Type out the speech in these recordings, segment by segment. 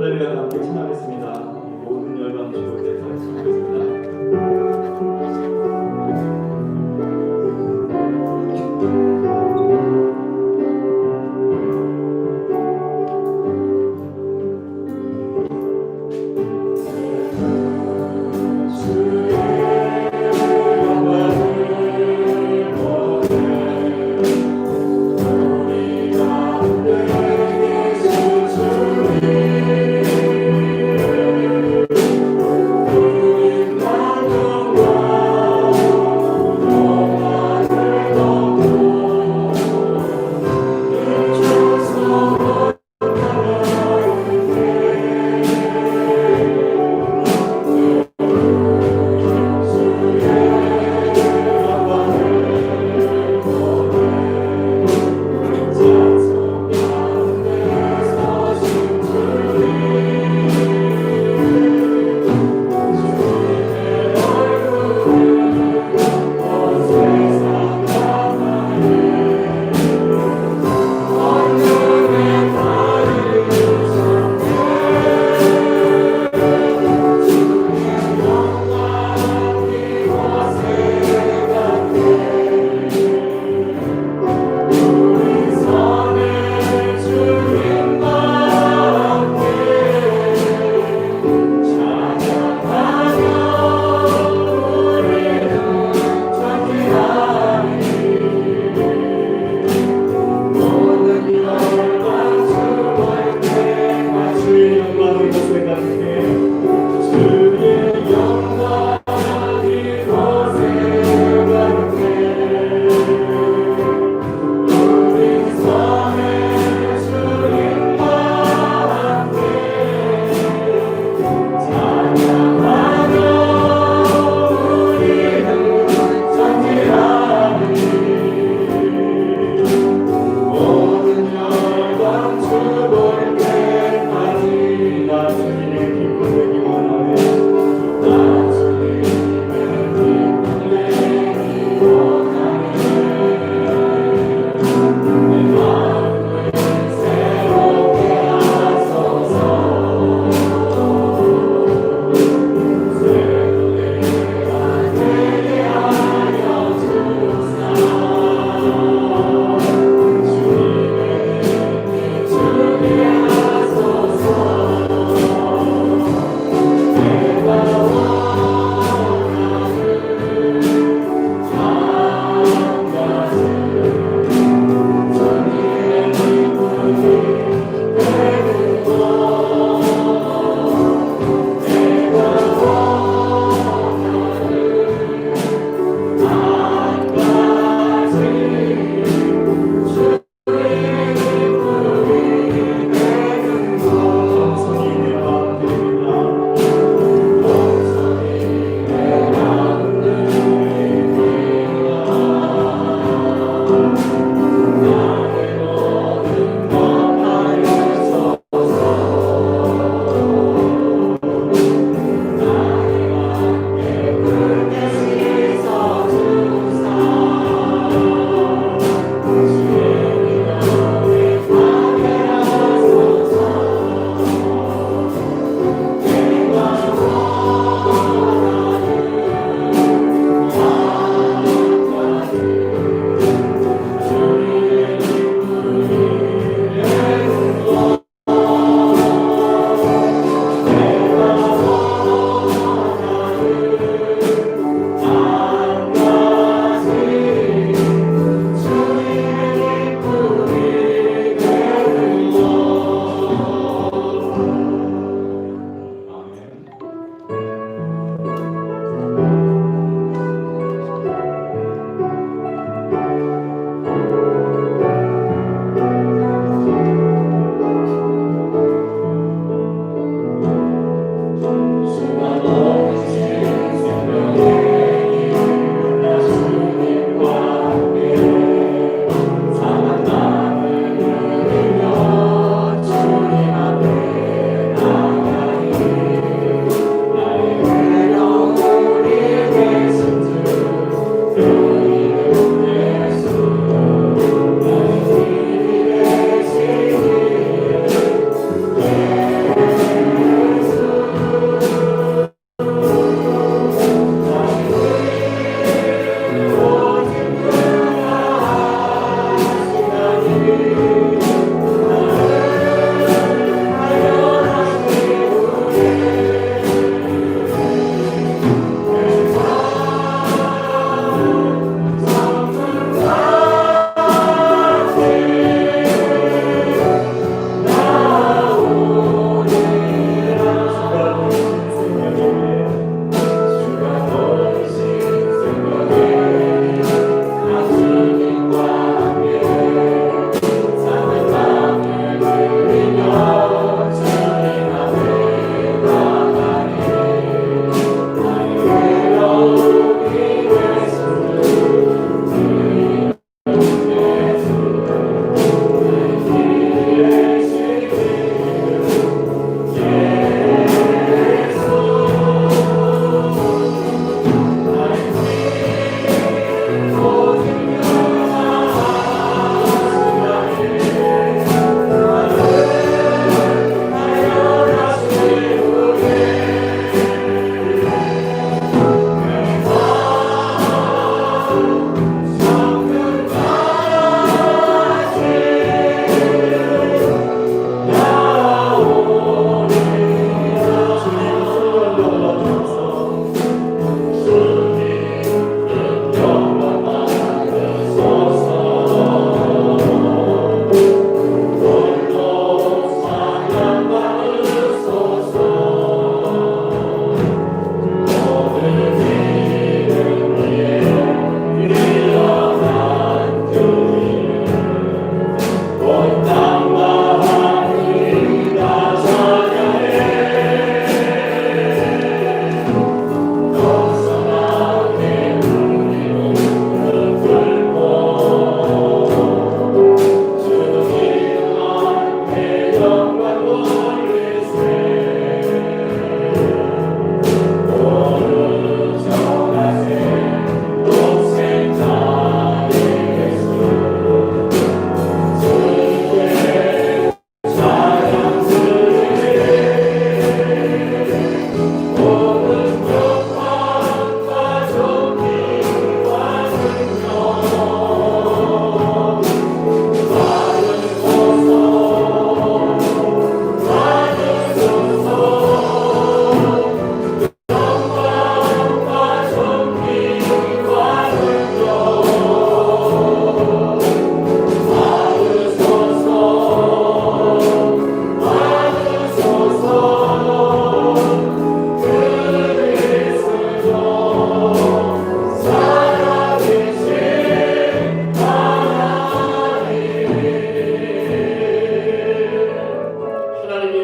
할렐루야 함께 찬양하겠습니다. 모든 열방 주님께 찬양하겠습니다.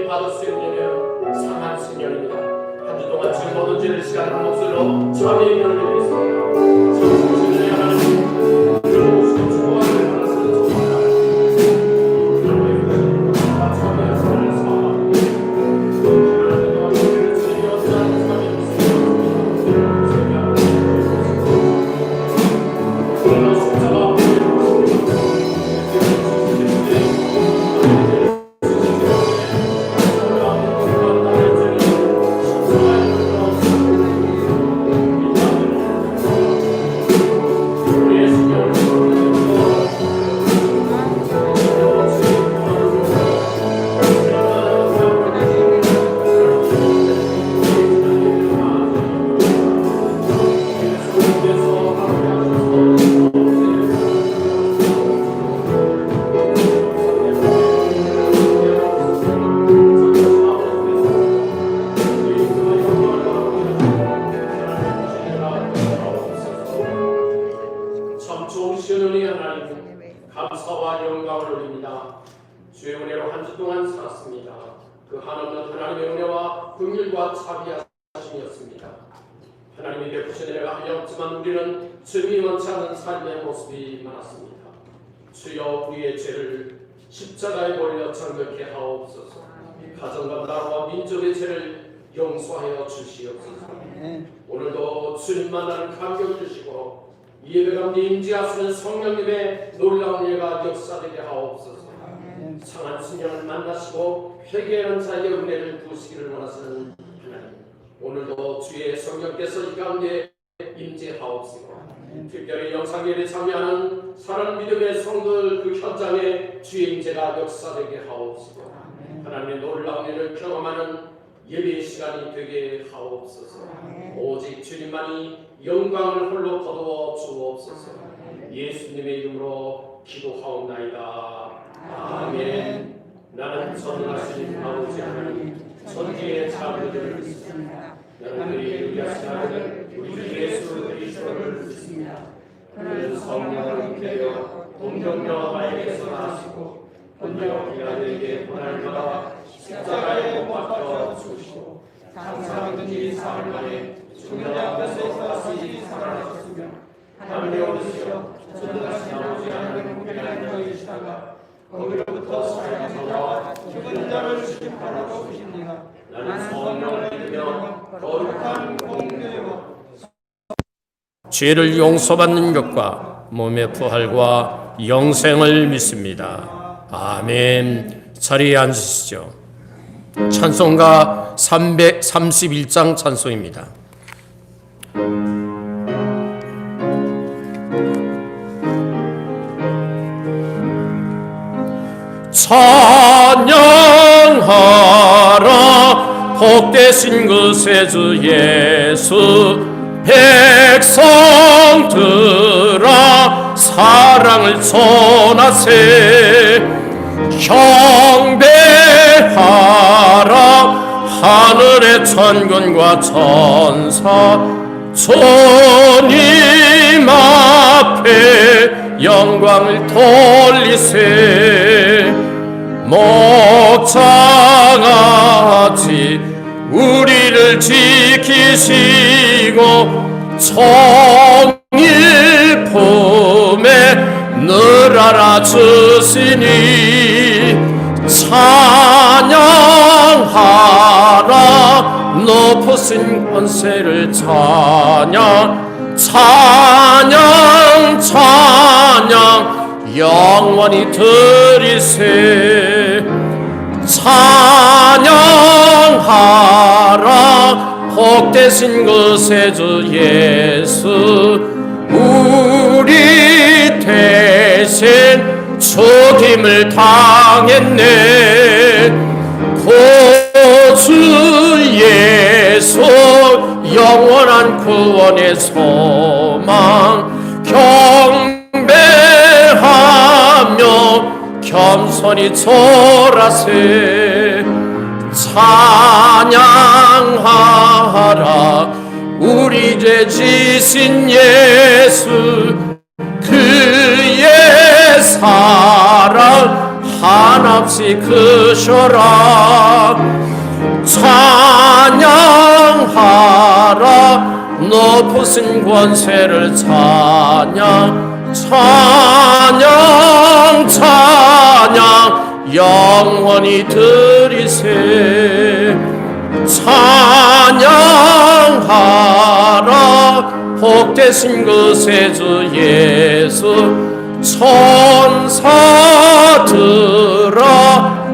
받을 수 있는 예배는 상한 신령입니다. 한 주 동안 지금 모든 죄를 시간 한 목소리로 참여의 예배를 드리겠습니다. 참으시는 하나님, 들어오시고 축복하는 말씀을 전하라. 참여의 사랑을 사랑하고 그럴 동안 우리를 주님이 어떠한 참여의 모습을 세계하고 그러나 숫자가 감사와 영광을 올립니다. 주의 은혜로 한 주 동안 살았습니다. 그 한없는 하나님의 은혜와 긍휼과 자비하심이었습니다. 하나님이 베푸신 은혜가 한없지만 우리는 주님이 원치 않는 삶의 모습이 많았습니다. 주여 우리의 죄를 십자가에 몰려 정결케 하옵소서. 가정과 나라와 민족의 죄를 용서하여 주시옵소서. 오늘도 주님 만나는 감격 주시고 예배 가운데 임재하시는 성령님의 놀라운 예가 역사되게 하옵소서. 상한 신령을 만나시고 회개하는 자에게 은혜를 부으시기를 원하시는 하나님, 오늘도 주의 성령께서 이 가운데 임재하옵시고 특별히 영상예배에 참여하는 사랑하는 믿음의 성도들 그 현장에 주의 임재가 역사되게 하옵시고 하나님의 놀라운 은혜를 경험하는 예배의 시간이 되게 하옵소서. 오직 주님만이 영광을 홀로 거두어 주옵소서. 예수님의 이름으로 기도하옵나이다. 아멘. 나는 전능하신 아버지 하나님, 천지의 자비를 믿습니다. 나는 그의 유리하신 아들 우리 예수 그리스도를 믿습니다. 그는 성령을 되어 동정녀 마리아에게서 나시고 본녀 빌라도에게 고난을 받아 십자가에 못 박혀 죽으시고 장사하든지 사흘 만에 죽는 앞에서 다시 살아나셨으며 하늘에 오르시어 전능하신 아버지 하나님 우편에 계시다가 거기로부터 살아나서 죽은 자를 심판하러 오십니다. 나는 성령을 믿으며 거룩한 공회와 죄를 용서받는 것과 몸의 부활과 영생을 믿습니다. 아멘. 자리에 앉으시죠. 찬송가 331장 찬송입니다. 찬양하라 복되신 그 세주 예수, 백성들아 사랑을 전하세. 경배하라 하늘의 천군과 천사, 주님 앞에 영광을 돌리세. 목장아지 우리를 지키시고 정일 품에 늘 알아주시니 찬양하라 높으신 권세를 찬양 찬양 찬양 영원히 드리세. 찬양하라 복되신 그 세주 예수, 우리 대신 죽임을 당했네. 구주 예수 영원한 구원의 소망, 경배하며 겸손히 절하세. 찬양하라 우리 죄 지신 예수, 그의 사랑 한없이 크셔라. 찬양하라. 높으신 권세를 찬양 찬양 찬양 영원히 드리세. 찬양하라. 복되신 그 세주 예수. 천사들아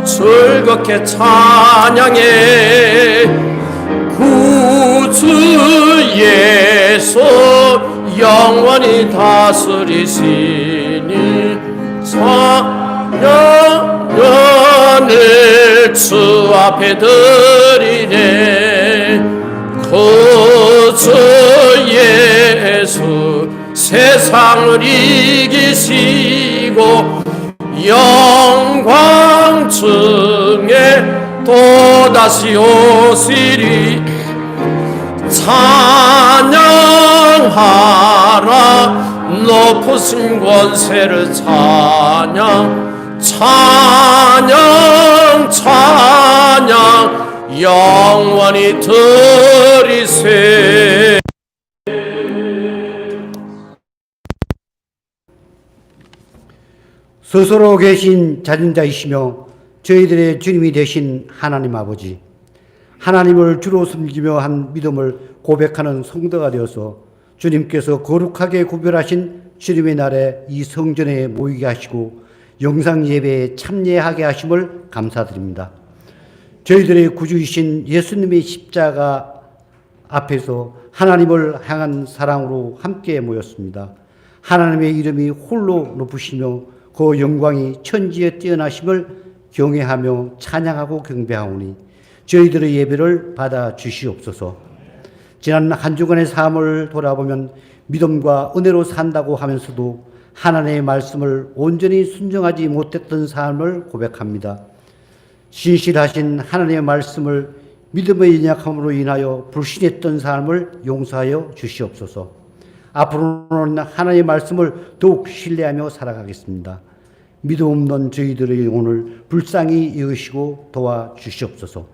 즐겁게 찬양해. 구주 예수 영원히 다스리시니 찬양을 주 앞에 드리네. 구주 예수 세상을 이기시고 영광 중에 또다시 오시리. 찬양하라. 높으신 권세를 찬양 찬양 찬양 영원히 드리세. 스스로 계신 자진자이시며 저희들의 주님이 되신 하나님 아버지, 하나님을 주로 섬기며 한 믿음을 고백하는 성도가 되어서 주님께서 거룩하게 구별하신 주님의 날에 이 성전에 모이게 하시고 영상 예배에 참여하게 하심을 감사드립니다. 저희들의 구주이신 예수님의 십자가 앞에서 하나님을 향한 사랑으로 함께 모였습니다. 하나님의 이름이 홀로 높으시며 그 영광이 천지에 뛰어나심을 경외하며 찬양하고 경배하오니 저희들의 예배를 받아 주시옵소서. 지난 한 주간의 삶을 돌아보면 믿음과 은혜로 산다고 하면서도 하나님의 말씀을 온전히 순종하지 못했던 삶을 고백합니다. 신실하신 하나님의 말씀을 믿음의 연약함으로 인하여 불신했던 삶을 용서하여 주시옵소서. 앞으로는 하나님의 말씀을 더욱 신뢰하며 살아가겠습니다. 믿음 없는 저희들의 영혼을 불쌍히 여기시고 도와주시옵소서.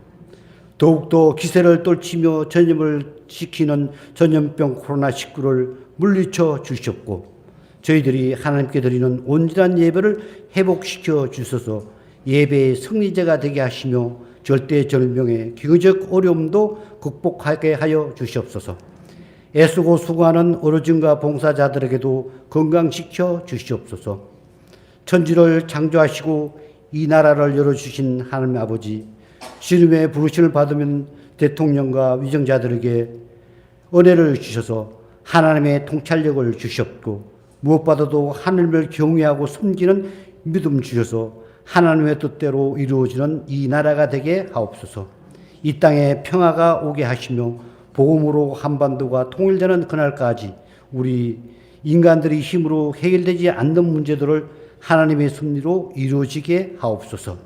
더욱더 기세를 떨치며 전염을 시키는 전염병 코로나19를 물리쳐 주시옵고 저희들이 하나님께 드리는 온전한 예배를 회복시켜 주셔서 예배의 승리자가 되게 하시며 절대절명의 경제적 어려움도 극복하게 하여 주시옵소서. 애쓰고 수고하는 어르신과 봉사자들에게도 건강시켜 주시옵소서. 천지를 창조하시고 이 나라를 열어주신 하나님 아버지, 주님의 부르심을 받으면 대통령과 위정자들에게 은혜를 주셔서 하나님의 통찰력을 주셨고 무엇보다도 하나님을 경외하고 섬기는 믿음 주셔서 하나님의 뜻대로 이루어지는 이 나라가 되게 하옵소서. 이 땅에 평화가 오게 하시며 복음으로 한반도가 통일되는 그날까지 우리 인간들의 힘으로 해결되지 않는 문제들을 하나님의 섭리로 이루어지게 하옵소서.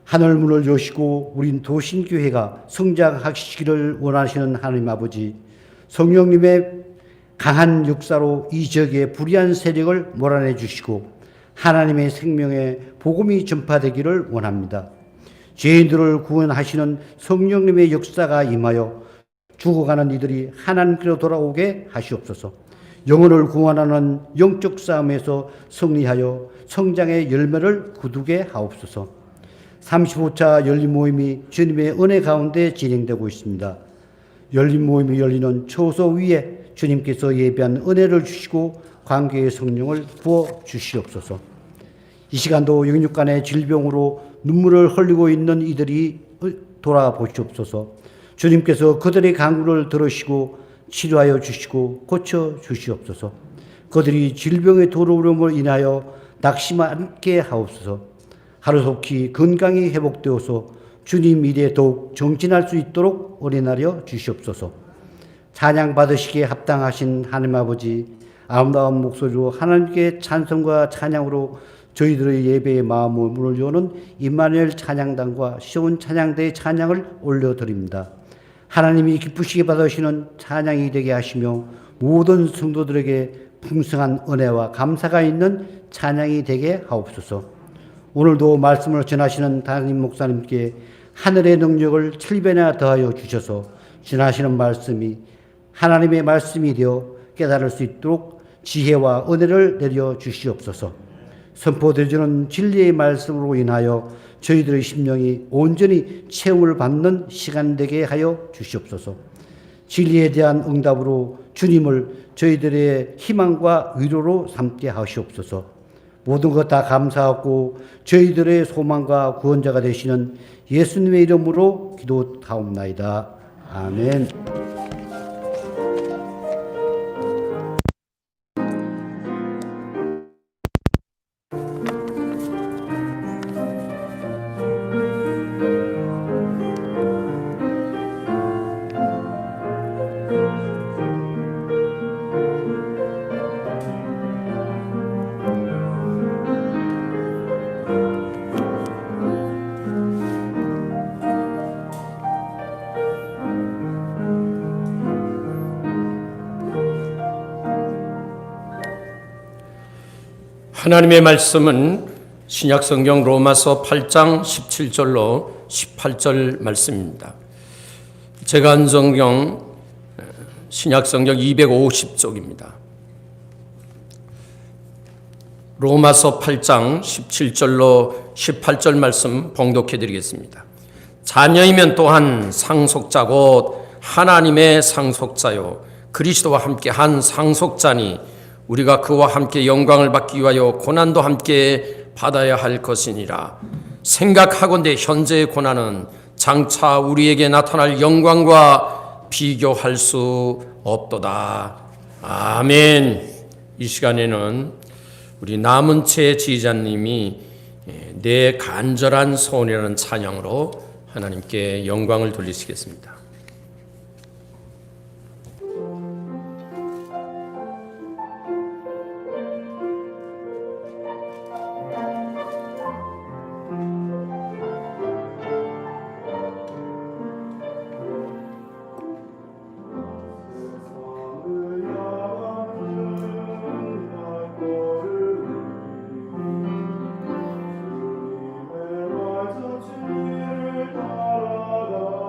하늘문을 여시고 우린 도신교회가 성장하시기를 원하시는 하나님 아버지, 성령님의 강한 역사로 이 지역의 불의한 세력을 몰아내 주시고 하나님의 생명의 복음이 전파되기를 원합니다. 죄인들을 구원하시는 성령님의 역사가 임하여 죽어가는 이들이 하나님께로 돌아오게 하시옵소서. 영혼을 구원하는 영적 싸움에서 승리하여 성장의 열매를 거두게 하옵소서. 35차 열린 모임이 주님의 은혜 가운데 진행되고 있습니다. 열린 모임이 열리는 초소 위에 주님께서 예비한 은혜를 주시고 관계의 성령을 부어 주시옵소서. 이 시간도 영육간의 질병으로 눈물을 흘리고 있는 이들이 돌아보시옵소서. 주님께서 그들의 간구를 들으시고 치료하여 주시고 고쳐 주시옵소서. 그들이 질병의 돌아오름을 인하여 낙심 않게 하옵소서. 하루속히 건강이 회복되어서 주님 일에 더욱 정진할 수 있도록 은혜하여 주시옵소서. 찬양 받으시기에 합당하신 하나님 아버지, 아름다운 목소리로 하나님께 찬송과 찬양으로 저희들의 예배의 마음을 문을 여는 임마누엘 찬양단과 시온 찬양대의 찬양을 올려드립니다. 하나님이 기쁘시게 받으시는 찬양이 되게 하시며 모든 성도들에게 풍성한 은혜와 감사가 있는 찬양이 되게 하옵소서. 오늘도 말씀을 전하시는 담임 목사님께 하늘의 능력을 7배나 더하여 주셔서 전하시는 말씀이 하나님의 말씀이 되어 깨달을 수 있도록 지혜와 은혜를 내려 주시옵소서. 선포되어지는 진리의 말씀으로 인하여 저희들의 심령이 온전히 체험을 받는 시간 되게 하여 주시옵소서. 진리에 대한 응답으로 주님을 저희들의 희망과 위로로 삼게 하시옵소서. 모든 것 다 감사하고 저희들의 소망과 구원자가 되시는 예수님의 이름으로 기도하옵나이다. 아멘. 하나님의 말씀은 신약성경 로마서 8장 17절로 18절 말씀입니다. 제가 한 성경 신약성경 250쪽입니다. 로마서 8장 17절로 18절 말씀 봉독해 드리겠습니다. 자녀이면 또한 상속자고 하나님의 상속자요 그리스도와 함께 한 상속자니 우리가 그와 함께 영광을 받기 위하여 고난도 함께 받아야 할 것이니라. 생각하건대 현재의 고난은 장차 우리에게 나타날 영광과 비교할 수 없도다. 아멘. 이 시간에는 우리 남은채 지휘자님이 내 간절한 소원이라는 찬양으로 하나님께 영광을 돌리시겠습니다. 주님의 말씀을 따라가기를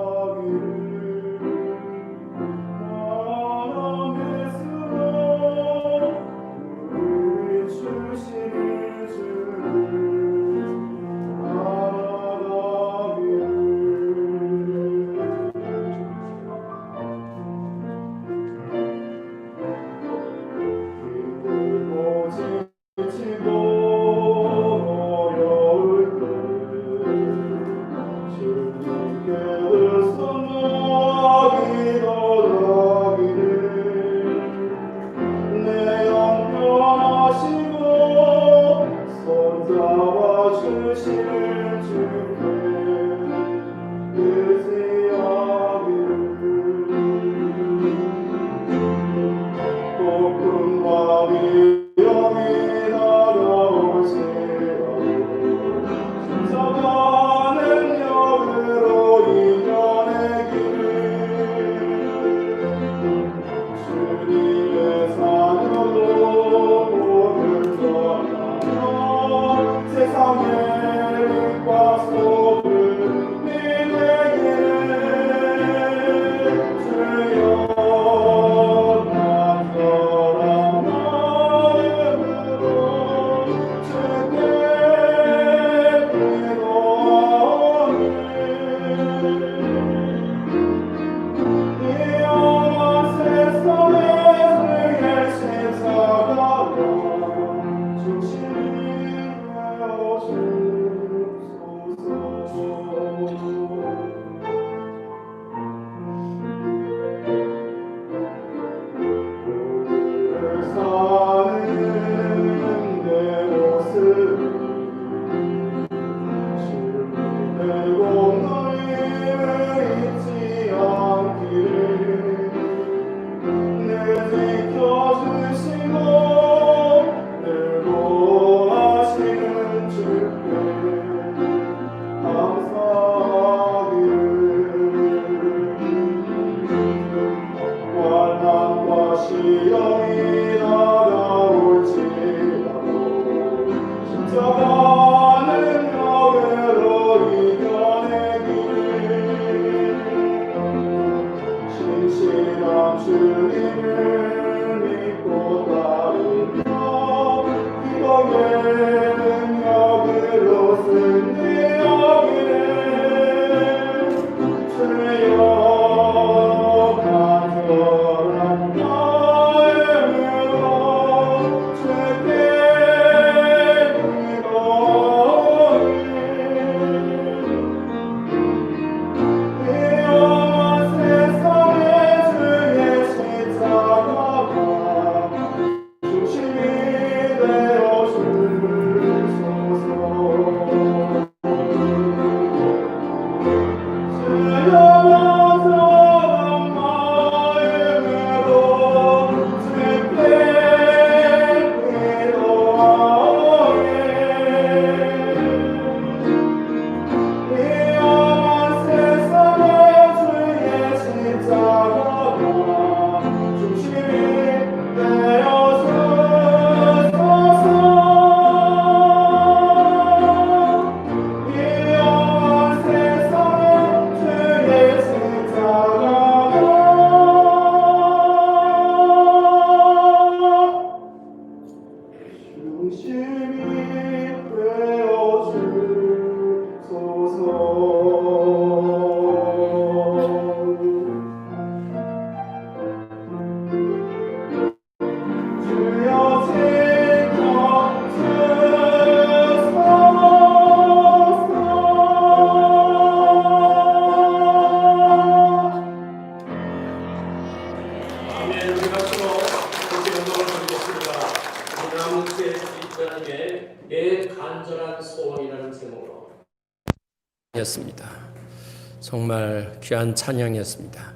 정말 귀한 찬양이었습니다.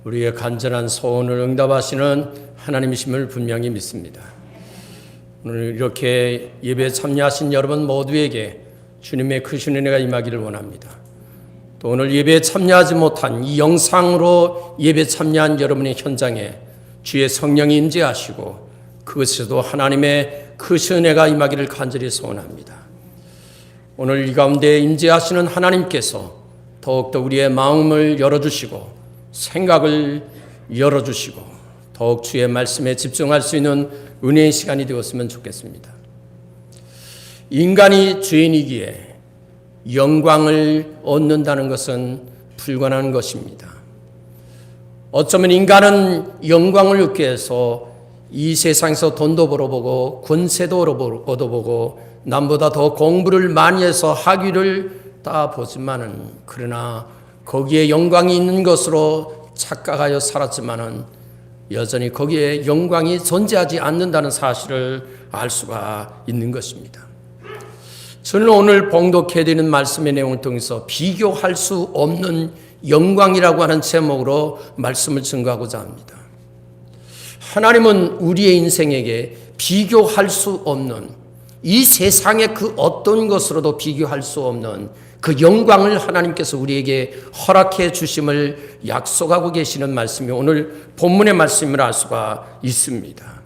우리의 간절한 소원을 응답하시는 하나님이심을 분명히 믿습니다. 오늘 이렇게 예배에 참여하신 여러분 모두에게 주님의 크신 은혜가 임하기를 원합니다. 또 오늘 예배에 참여하지 못한 이 영상으로 예배에 참여한 여러분의 현장에 주의 성령이 임재하시고 그것에도 하나님의 크신 은혜가 임하기를 간절히 소원합니다. 오늘 이 가운데 임재하시는 하나님께서 더욱더 우리의 마음을 열어주시고 생각을 열어주시고 더욱 주의 말씀에 집중할 수 있는 은혜의 시간이 되었으면 좋겠습니다. 인간이 죄인이기에 영광을 얻는다는 것은 불가능한 것입니다. 어쩌면 인간은 영광을 얻기 위해서 이 세상에서 돈도 벌어보고 권세도 얻어보고 남보다 더 공부를 많이 해서 학위를 다 보지만은 그러나 거기에 영광이 있는 것으로 착각하여 살았지만은 여전히 거기에 영광이 존재하지 않는다는 사실을 알 수가 있는 것입니다. 저는 오늘 봉독해야 되는 말씀의 내용을 통해서 비교할 수 없는 영광이라고 하는 제목으로 말씀을 증거하고자 합니다. 하나님은 우리의 인생에게 비교할 수 없는 이 세상의 그 어떤 것으로도 비교할 수 없는 그 영광을 하나님께서 우리에게 허락해 주심을 약속하고 계시는 말씀이 오늘 본문의 말씀을 알 수가 있습니다.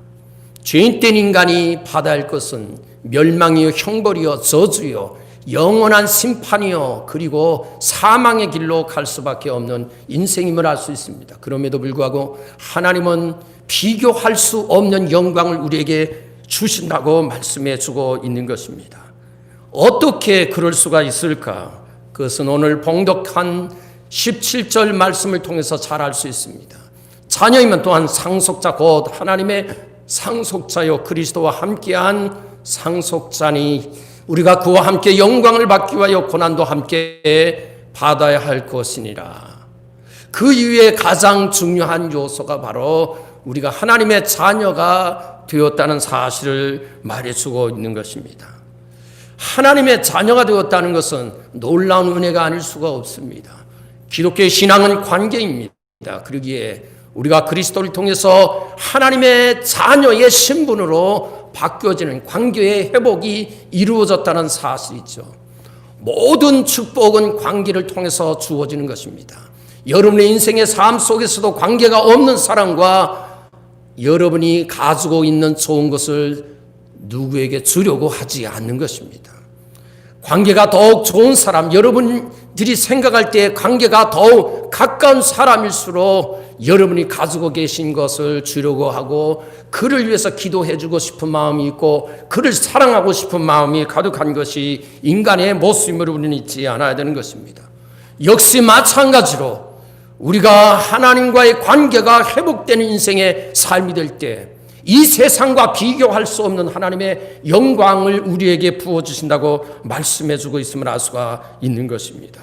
죄인된 인간이 받아야 할 것은 멸망이요 형벌이요 저주요 영원한 심판이요 그리고 사망의 길로 갈 수밖에 없는 인생임을 알 수 있습니다. 그럼에도 불구하고 하나님은 비교할 수 없는 영광을 우리에게 주신다고 말씀해 주고 있는 것입니다. 어떻게 그럴 수가 있을까? 그것은 오늘 봉독한 17절 말씀을 통해서 잘 알 수 있습니다. 자녀이면 또한 상속자 곧 하나님의 상속자요 그리스도와 함께한 상속자니 우리가 그와 함께 영광을 받기 위하여 고난도 함께 받아야 할 것이니라. 그 이후에 가장 중요한 요소가 바로 우리가 하나님의 자녀가 되었다는 사실을 말해주고 있는 것입니다. 하나님의 자녀가 되었다는 것은 놀라운 은혜가 아닐 수가 없습니다. 기독교의 신앙은 관계입니다. 그러기에 우리가 그리스도를 통해서 하나님의 자녀의 신분으로 바뀌어지는 관계의 회복이 이루어졌다는 사실이죠. 모든 축복은 관계를 통해서 주어지는 것입니다. 여러분의 인생의 삶 속에서도 관계가 없는 사람과 여러분이 가지고 있는 좋은 것을 누구에게 주려고 하지 않는 것입니다. 관계가 더욱 좋은 사람, 여러분들이 생각할 때 관계가 더욱 가까운 사람일수록 여러분이 가지고 계신 것을 주려고 하고 그를 위해서 기도해 주고 싶은 마음이 있고 그를 사랑하고 싶은 마음이 가득한 것이 인간의 모습임을 우리는 잊지 않아야 되는 것입니다. 역시 마찬가지로 우리가 하나님과의 관계가 회복되는 인생의 삶이 될 때 이 세상과 비교할 수 없는 하나님의 영광을 우리에게 부어주신다고 말씀해주고 있음을 알 수가 있는 것입니다.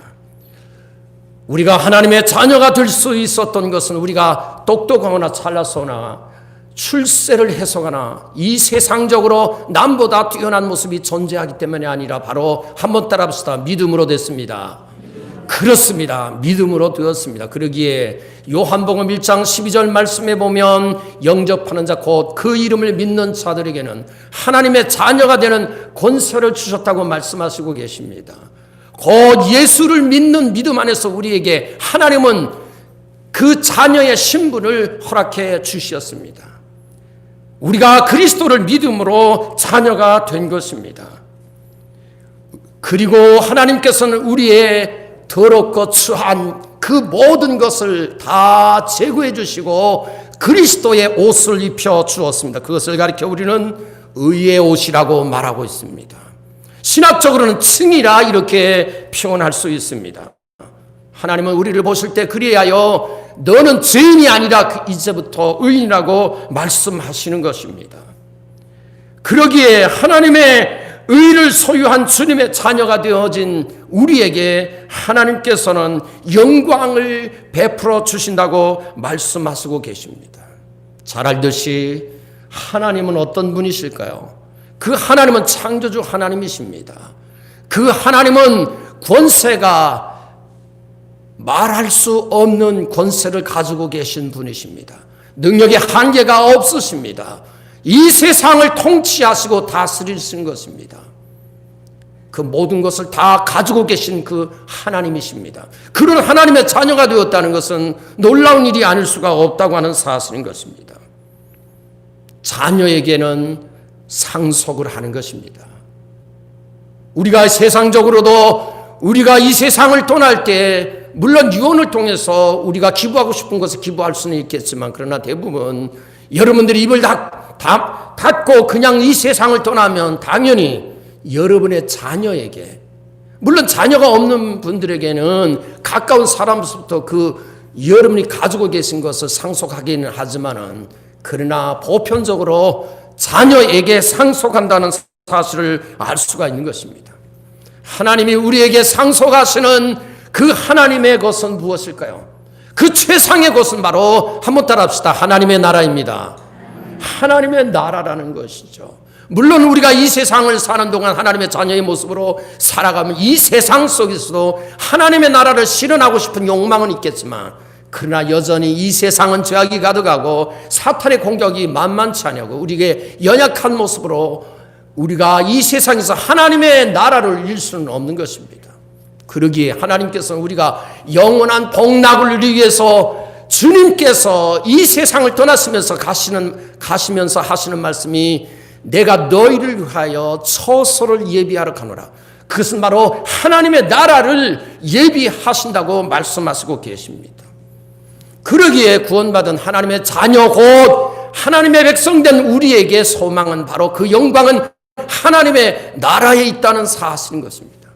우리가 하나님의 자녀가 될 수 있었던 것은 우리가 똑똑하거나 잘나서나 출세를 해서거나 이 세상적으로 남보다 뛰어난 모습이 존재하기 때문이 아니라 바로 한번 따라합시다. 믿음으로 됐습니다. 그렇습니다. 믿음으로 되었습니다. 그러기에 요한복음 1장 12절 말씀에 보면 영접하는 자 곧 그 이름을 믿는 자들에게는 하나님의 자녀가 되는 권세를 주셨다고 말씀하시고 계십니다. 곧 예수를 믿는 믿음 안에서 우리에게 하나님은 그 자녀의 신분을 허락해 주셨습니다. 우리가 그리스도를 믿음으로 자녀가 된 것입니다. 그리고 하나님께서는 우리의 더럽고 추한 그 모든 것을 다 제거해 주시고 그리스도의 옷을 입혀 주었습니다. 그것을 가리켜 우리는 의의 옷이라고 말하고 있습니다. 신학적으로는 칭이라 이렇게 표현할 수 있습니다. 하나님은 우리를 보실 때 그리하여 너는 죄인이 아니라 이제부터 의인이라고 말씀하시는 것입니다. 그러기에 하나님의 의를 소유한 주님의 자녀가 되어진 우리에게 하나님께서는 영광을 베풀어 주신다고 말씀하시고 계십니다. 잘 알듯이 하나님은 어떤 분이실까요? 그 하나님은 창조주 하나님이십니다. 그 하나님은 권세가 말할 수 없는 권세를 가지고 계신 분이십니다. 능력의 한계가 없으십니다. 이 세상을 통치하시고 다스리시는 것입니다. 그 모든 것을 다 가지고 계신 그 하나님이십니다. 그런 하나님의 자녀가 되었다는 것은 놀라운 일이 아닐 수가 없다고 하는 사실인 것입니다. 자녀에게는 상속을 하는 것입니다. 우리가 세상적으로도 우리가 이 세상을 떠날 때 물론 유언을 통해서 우리가 기부하고 싶은 것을 기부할 수는 있겠지만 그러나 대부분 여러분들이 입을 닫고 그냥 이 세상을 떠나면 당연히 여러분의 자녀에게, 물론 자녀가 없는 분들에게는 가까운 사람부터 그 여러분이 가지고 계신 것을 상속하기는 하지만은 그러나 보편적으로 자녀에게 상속한다는 사실을 알 수가 있는 것입니다. 하나님이 우리에게 상속하시는 그 하나님의 것은 무엇일까요? 그 최상의 것은 바로 한번 따라합시다. 하나님의 나라입니다. 하나님의 나라라는 것이죠. 물론 우리가 이 세상을 사는 동안 하나님의 자녀의 모습으로 살아가면 이 세상 속에서도 하나님의 나라를 실현하고 싶은 욕망은 있겠지만 그러나 여전히 이 세상은 죄악이 가득하고 사탄의 공격이 만만치 않냐고 우리에게 연약한 모습으로 우리가 이 세상에서 하나님의 나라를 이룰 수는 없는 것입니다. 그러기에 하나님께서는 우리가 영원한 복락을 누리기 위해서 주님께서 이 세상을 떠나시면서 가시면서 하시는 말씀이 내가 너희를 위하여 처소를 예비하러 가노라. 그것은 바로 하나님의 나라를 예비하신다고 말씀하시고 계십니다. 그러기에 구원받은 하나님의 자녀 곧 하나님의 백성된 우리에게 소망은 바로 그 영광은 하나님의 나라에 있다는 사실인 것입니다.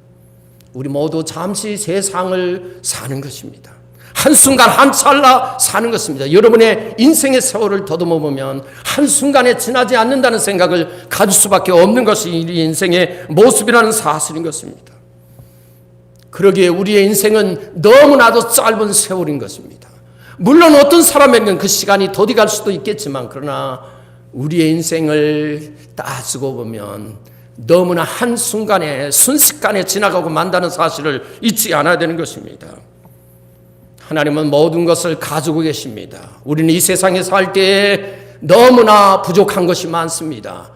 우리 모두 잠시 세상을 사는 것입니다. 한순간 한찰나 사는 것입니다. 여러분의 인생의 세월을 더듬어 보면 한순간에 지나지 않는다는 생각을 가질 수밖에 없는 것이 우리 인생의 모습이라는 사실인 것입니다. 그러기에 우리의 인생은 너무나도 짧은 세월인 것입니다. 물론 어떤 사람에게는 그 시간이 더디 갈 수도 있겠지만 그러나 우리의 인생을 따지고 보면 너무나 한순간에 순식간에 지나가고 만다는 사실을 잊지 않아야 되는 것입니다. 하나님은 모든 것을 가지고 계십니다. 우리는 이 세상에 살 때에 너무나 부족한 것이 많습니다.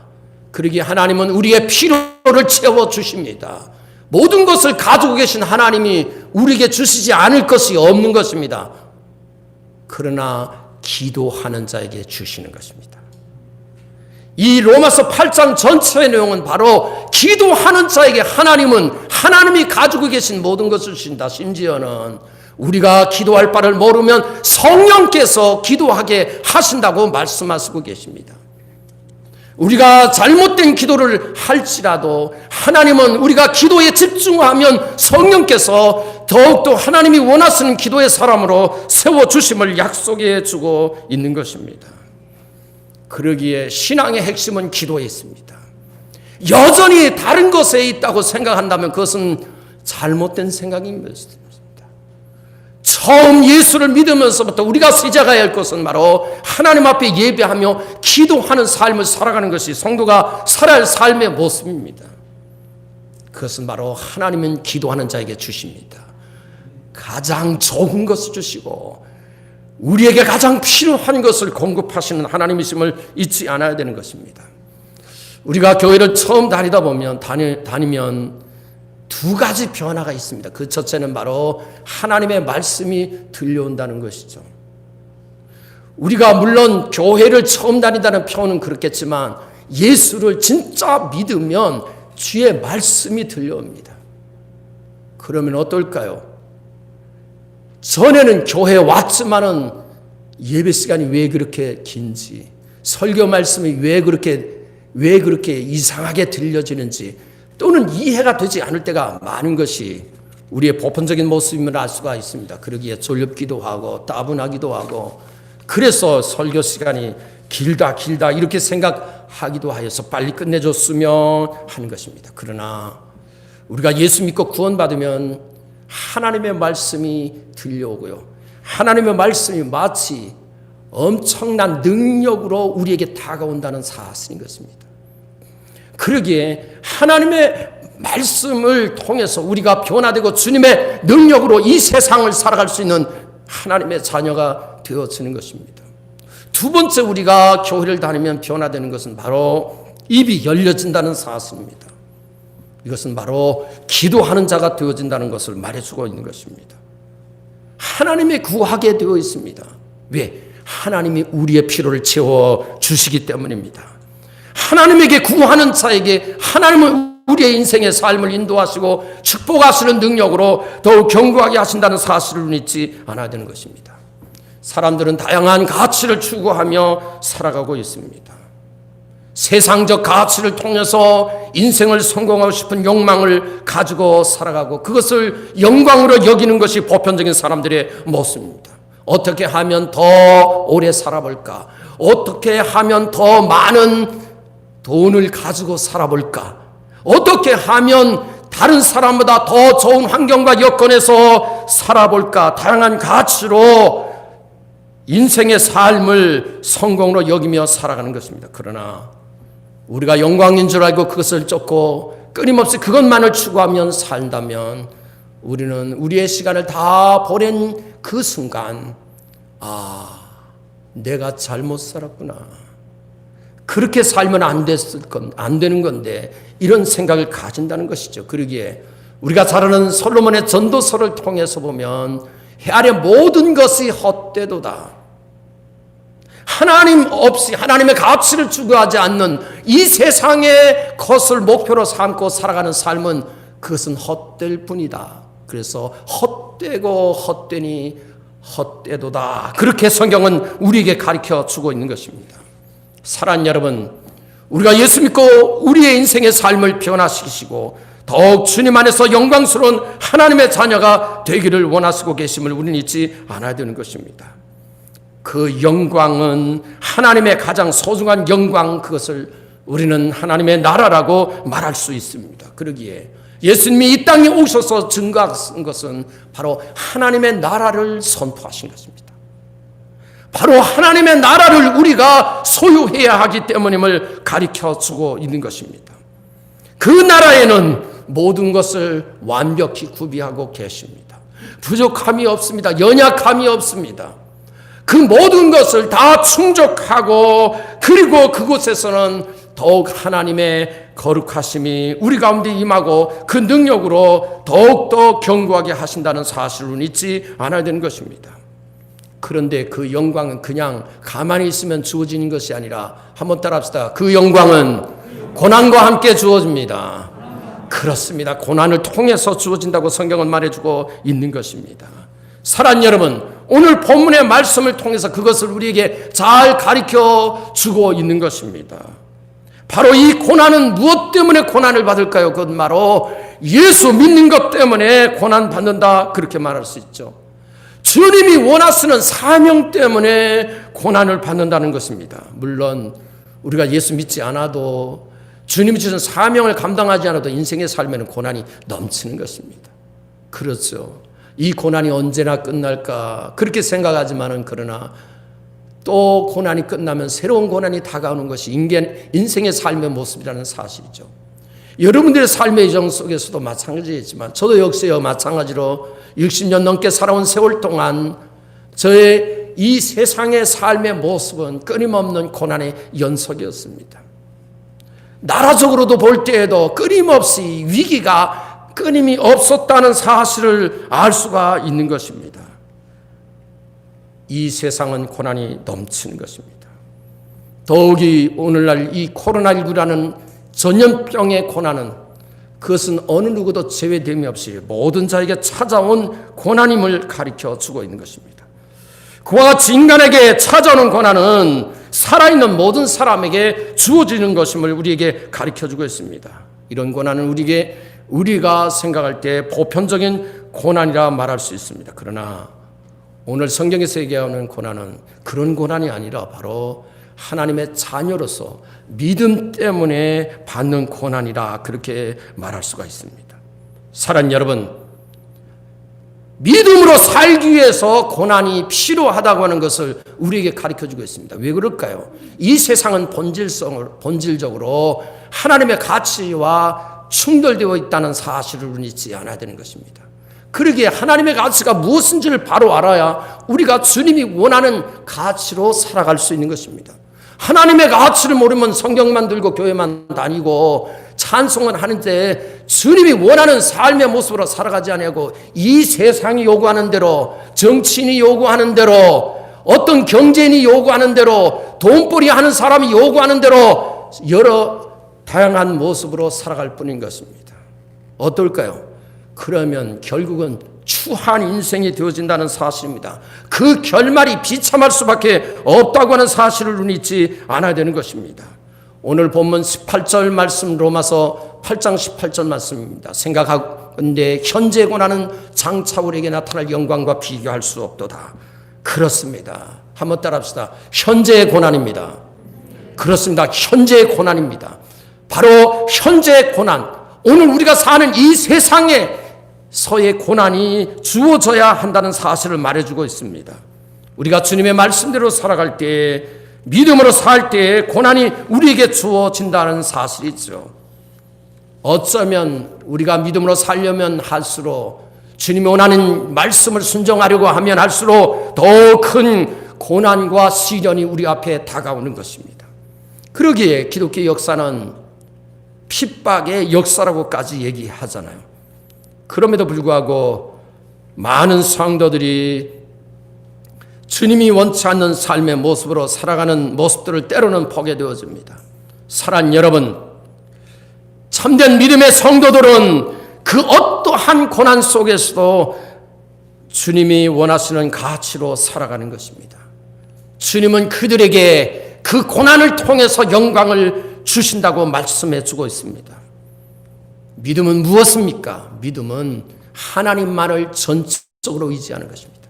그러기에 하나님은 우리의 필요를 채워주십니다. 모든 것을 가지고 계신 하나님이 우리에게 주시지 않을 것이 없는 것입니다. 그러나 기도하는 자에게 주시는 것입니다. 이 로마서 8장 전체의 내용은 바로 기도하는 자에게 하나님이 가지고 계신 모든 것을 주신다. 심지어는 우리가 기도할 바를 모르면 성령께서 기도하게 하신다고 말씀하시고 계십니다. 우리가 잘못된 기도를 할지라도 하나님은 우리가 기도에 집중하면 성령께서 더욱더 하나님이 원하시는 기도의 사람으로 세워주심을 약속해 주고 있는 것입니다. 그러기에 신앙의 핵심은 기도에 있습니다. 여전히 다른 것에 있다고 생각한다면 그것은 잘못된 생각입니다. 처음 예수를 믿으면서부터 우리가 시작해야 할 것은 바로 하나님 앞에 예배하며 기도하는 삶을 살아가는 것이 성도가 살아야 할 삶의 모습입니다. 그것은 바로 하나님은 기도하는 자에게 주십니다. 가장 좋은 것을 주시고 우리에게 가장 필요한 것을 공급하시는 하나님이심을 잊지 않아야 되는 것입니다. 우리가 교회를 처음 다니면 두 가지 변화가 있습니다. 그 첫째는 바로 하나님의 말씀이 들려온다는 것이죠. 우리가 물론 교회를 처음 다닌다는 표현은 그렇겠지만 예수를 진짜 믿으면 주의 말씀이 들려옵니다. 그러면 어떨까요? 전에는 교회에 왔지만은 예배 시간이 왜 그렇게 긴지, 설교 말씀이 왜 그렇게 이상하게 들려지는지 또는 이해가 되지 않을 때가 많은 것이 우리의 보편적인 모습임을 알 수가 있습니다. 그러기에 졸립기도 하고 따분하기도 하고 그래서 설교 시간이 길다 이렇게 생각하기도 하여서 빨리 끝내줬으면 하는 것입니다. 그러나 우리가 예수 믿고 구원받으면 하나님의 말씀이 들려오고요. 하나님의 말씀이 마치 엄청난 능력으로 우리에게 다가온다는 사실인 것입니다. 그러기에 하나님의 말씀을 통해서 우리가 변화되고 주님의 능력으로 이 세상을 살아갈 수 있는 하나님의 자녀가 되어지는 것입니다. 두 번째, 우리가 교회를 다니면 변화되는 것은 바로 입이 열려진다는 사실입니다. 이것은 바로 기도하는 자가 되어진다는 것을 말해주고 있는 것입니다. 하나님의 구하게 되어 있습니다. 왜? 하나님이 우리의 필요를 채워주시기 때문입니다. 하나님에게 구하는 자에게 하나님은 우리의 인생의 삶을 인도하시고 축복하시는 능력으로 더욱 견고하게 하신다는 사실을 잊지 않아야 되는 것입니다. 사람들은 다양한 가치를 추구하며 살아가고 있습니다. 세상적 가치를 통해서 인생을 성공하고 싶은 욕망을 가지고 살아가고 그것을 영광으로 여기는 것이 보편적인 사람들의 모습입니다. 어떻게 하면 더 오래 살아볼까? 어떻게 하면 더 많은 돈을 가지고 살아볼까? 어떻게 하면 다른 사람보다 더 좋은 환경과 여건에서 살아볼까? 다양한 가치로 인생의 삶을 성공으로 여기며 살아가는 것입니다. 그러나 우리가 영광인 줄 알고 그것을 쫓고 끊임없이 그것만을 추구하면 산다면 우리는 우리의 시간을 다 보낸 그 순간, 내가 잘못 살았구나. 그렇게 살면 안 되는 건데 이런 생각을 가진다는 것이죠. 그러기에 우리가 잘 아는 솔로몬의 전도서를 통해서 보면 해 아래 모든 것이 헛되도다. 하나님 없이 하나님의 가치를 추구하지 않는 이 세상의 것을 목표로 삼고 살아가는 삶은 그것은 헛될 뿐이다. 그래서 헛되고 헛되니 헛되도다. 그렇게 성경은 우리에게 가르쳐 주고 있는 것입니다. 사랑하는 여러분, 우리가 예수 믿고 우리의 인생의 삶을 변화시키시고 더욱 주님 안에서 영광스러운 하나님의 자녀가 되기를 원하시고 계심을 우리는 잊지 않아야 되는 것입니다. 그 영광은 하나님의 가장 소중한 영광, 그것을 우리는 하나님의 나라라고 말할 수 있습니다. 그러기에 예수님이 이 땅에 오셔서 증거하신 것은 바로 하나님의 나라를 선포하신 것입니다. 바로 하나님의 나라를 우리가 소유해야 하기 때문임을 가르쳐주고 있는 것입니다. 그 나라에는 모든 것을 완벽히 구비하고 계십니다. 부족함이 없습니다. 연약함이 없습니다. 그 모든 것을 다 충족하고 그리고 그곳에서는 더욱 하나님의 거룩하심이 우리 가운데 임하고 그 능력으로 더욱더 견고하게 하신다는 사실을 잊지 않아야 되는 것입니다. 그런데 그 영광은 그냥 가만히 있으면 주어지는 것이 아니라 한번 따라합시다. 그 영광은 고난과 함께 주어집니다. 그렇습니다. 고난을 통해서 주어진다고 성경은 말해주고 있는 것입니다. 사랑하는 여러분, 오늘 본문의 말씀을 통해서 그것을 우리에게 잘 가르쳐 주고 있는 것입니다. 바로 이 고난은 무엇 때문에 고난을 받을까요? 그건 바로 예수 믿는 것 때문에 고난 받는다, 그렇게 말할 수 있죠. 주님이 원하시는 사명 때문에 고난을 받는다는 것입니다. 물론 우리가 예수 믿지 않아도 주님이 주신 사명을 감당하지 않아도 인생의 삶에는 고난이 넘치는 것입니다. 그렇죠. 이 고난이 언제나 끝날까 그렇게 생각하지만은 그러나 또 고난이 끝나면 새로운 고난이 다가오는 것이 인생의 삶의 모습이라는 사실이죠. 여러분들의 삶의 이정 속에서도 마찬가지겠지만 저도 역시 마찬가지로 60년 넘게 살아온 세월 동안 저의 이 세상의 삶의 모습은 끊임없는 고난의 연속이었습니다. 나라적으로도 볼 때에도 끊임없이 위기가 끊임이 없었다는 사실을 알 수가 있는 것입니다. 이 세상은 고난이 넘치는 것입니다. 더욱이 오늘날 이 코로나19라는 전염병의 고난은 그것은 어느 누구도 제외됨이 없이 모든 자에게 찾아온 고난임을 가르쳐 주고 있는 것입니다. 그와 같이 인간에게 찾아오는 고난은 살아있는 모든 사람에게 주어지는 것임을 우리에게 가르쳐 주고 있습니다. 이런 고난은 우리가 생각할 때 보편적인 고난이라 말할 수 있습니다. 그러나 오늘 성경에서 얘기하는 고난은 그런 고난이 아니라 바로 하나님의 자녀로서 믿음 때문에 받는 고난이라 그렇게 말할 수가 있습니다. 사랑하는 여러분, 믿음으로 살기 위해서 고난이 필요하다고 하는 것을 우리에게 가르쳐주고 있습니다. 왜 그럴까요? 이 세상은 본질적으로 하나님의 가치와 충돌되어 있다는 사실을 우리는 잊지 않아야 되는 것입니다. 그러기에 하나님의 가치가 무엇인지를 바로 알아야 우리가 주님이 원하는 가치로 살아갈 수 있는 것입니다. 하나님의 가치를 모르면 성경만 들고 교회만 다니고 찬송은 하는데 주님이 원하는 삶의 모습으로 살아가지 아니하고 이 세상이 요구하는 대로, 정치인이 요구하는 대로, 어떤 경제인이 요구하는 대로, 돈벌이 하는 사람이 요구하는 대로 여러 다양한 모습으로 살아갈 뿐인 것입니다. 어떨까요? 그러면 결국은 추한 인생이 되어진다는 사실입니다. 그 결말이 비참할 수밖에 없다고 하는 사실을 우리는 잊지 않아야 되는 것입니다. 오늘 본문 18절 말씀, 로마서 8장 18절 말씀입니다. 생각하건대 현재 고난은 장차 우리에게 나타날 영광과 비교할 수 없도다. 그렇습니다. 한번 따라합시다. 현재의 고난입니다. 그렇습니다. 현재의 고난입니다. 바로 현재의 고난, 오늘 우리가 사는 이 세상에 서의 고난이 주어져야 한다는 사실을 말해주고 있습니다. 우리가 주님의 말씀대로 살아갈 때, 믿음으로 살 때 고난이 우리에게 주어진다는 사실이죠. 어쩌면 우리가 믿음으로 살려면 할수록, 주님이 원하는 말씀을 순종하려고 하면 할수록 더 큰 고난과 시련이 우리 앞에 다가오는 것입니다. 그러기에 기독교 역사는 핍박의 역사라고까지 얘기하잖아요. 그럼에도 불구하고 많은 성도들이 주님이 원치 않는 삶의 모습으로 살아가는 모습들을 때로는 보게 되어집니다. 사랑하는 여러분, 참된 믿음의 성도들은 그 어떠한 고난 속에서도 주님이 원하시는 가치로 살아가는 것입니다. 주님은 그들에게 그 고난을 통해서 영광을 주신다고 말씀해 주고 있습니다. 믿음은 무엇입니까? 믿음은 하나님만을 전적으로 의지하는 것입니다.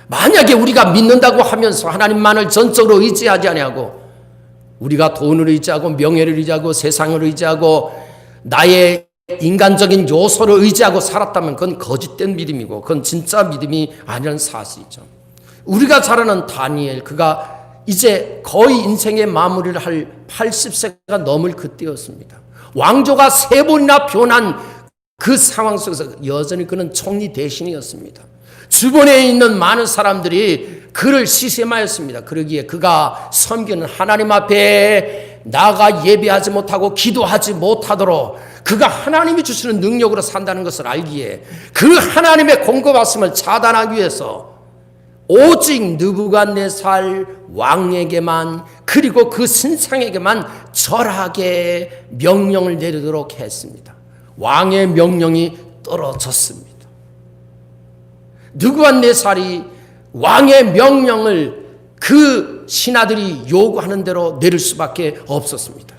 만약에 우리가 믿는다고 하면서 하나님만을 전적으로 의지하지 아니하고 우리가 돈을 의지하고 명예를 의지하고 세상을 의지하고 나의 인간적인 요소를 의지하고 살았다면 그건 거짓된 믿음이고 그건 진짜 믿음이 아니라는 사실이죠. 우리가 잘 아는 다니엘, 그가 이제 거의 인생의 마무리를 할 80세가 넘을 그때였습니다. 왕조가 3번이나 변한 그 상황 속에서 여전히 그는 총리 대신이었습니다. 주변에 있는 많은 사람들이 그를 시샘하였습니다. 그러기에 그가 섬기는 하나님 앞에 나아가 예배하지 못하고 기도하지 못하도록 그가 하나님이 주시는 능력으로 산다는 것을 알기에 그 하나님의 공급하심을 차단하기 위해서 오직 느부갓네살 왕에게만 그리고 그 신상에게만 절하게 명령을 내리도록 했습니다. 왕의 명령이 떨어졌습니다. 느부갓네살이 왕의 명령을 그 신하들이 요구하는 대로 내릴 수밖에 없었습니다.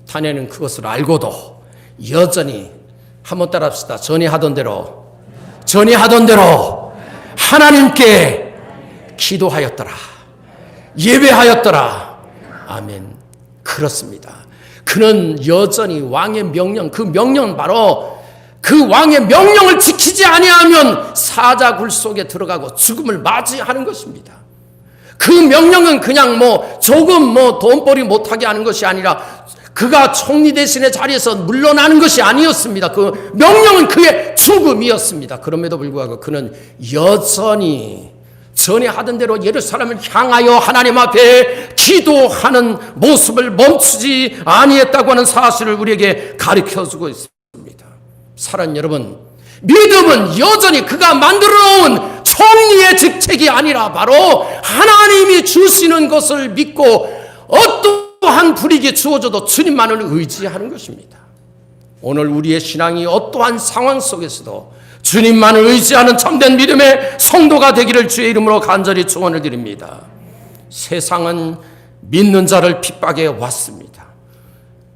다니엘은 그것을 알고도 여전히 한번 따라합시다. 전에 하던 대로 하나님께 기도하였더라. 예배하였더라. 아멘. 그렇습니다. 그는 여전히 왕의 명령, 그 명령은 바로 그 왕의 명령을 지키지 아니하면 사자굴 속에 들어가고 죽음을 맞이하는 것입니다. 그 명령은 그냥 조금 돈벌이 못하게 하는 것이 아니라 그가 총리 대신의 자리에서 물러나는 것이 아니었습니다. 그 명령은 그의 죽음이었습니다. 그럼에도 불구하고 그는 여전히 전에 하던 대로 예루살렘을 향하여 하나님 앞에 기도하는 모습을 멈추지 아니했다고 하는 사실을 우리에게 가르쳐주고 있습니다. 사랑하는 여러분, 믿음은 여전히 그가 만들어 놓은 총리의 직책이 아니라 바로 하나님이 주시는 것을 믿고 어떠한 불이익이 주어져도 주님만을 의지하는 것입니다. 오늘 우리의 신앙이 어떠한 상황 속에서도 주님만을 의지하는 참된 믿음의 성도가 되기를 주의 이름으로 간절히 축원을 드립니다. 세상은 믿는 자를 핍박해 왔습니다.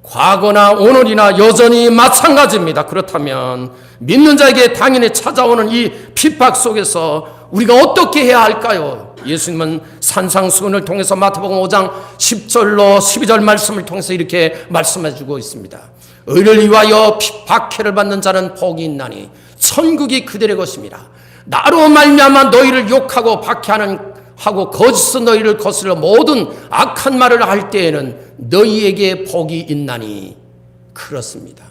과거나 오늘이나 여전히 마찬가지입니다. 그렇다면 믿는 자에게 당연히 찾아오는 이 핍박 속에서 우리가 어떻게 해야 할까요? 예수님은 산상수훈을 통해서 마태복음 5장 10절로 12절 말씀을 통해서 이렇게 말씀해 주고 있습니다. 의를 위하여 박해를 받는 자는 복이 있나니 천국이 그들의 것입니다. 나로 말미암아 너희를 욕하고 박해하고 거짓으로 너희를 거스려 모든 악한 말을 할 때에는 너희에게 복이 있나니 그렇습니다.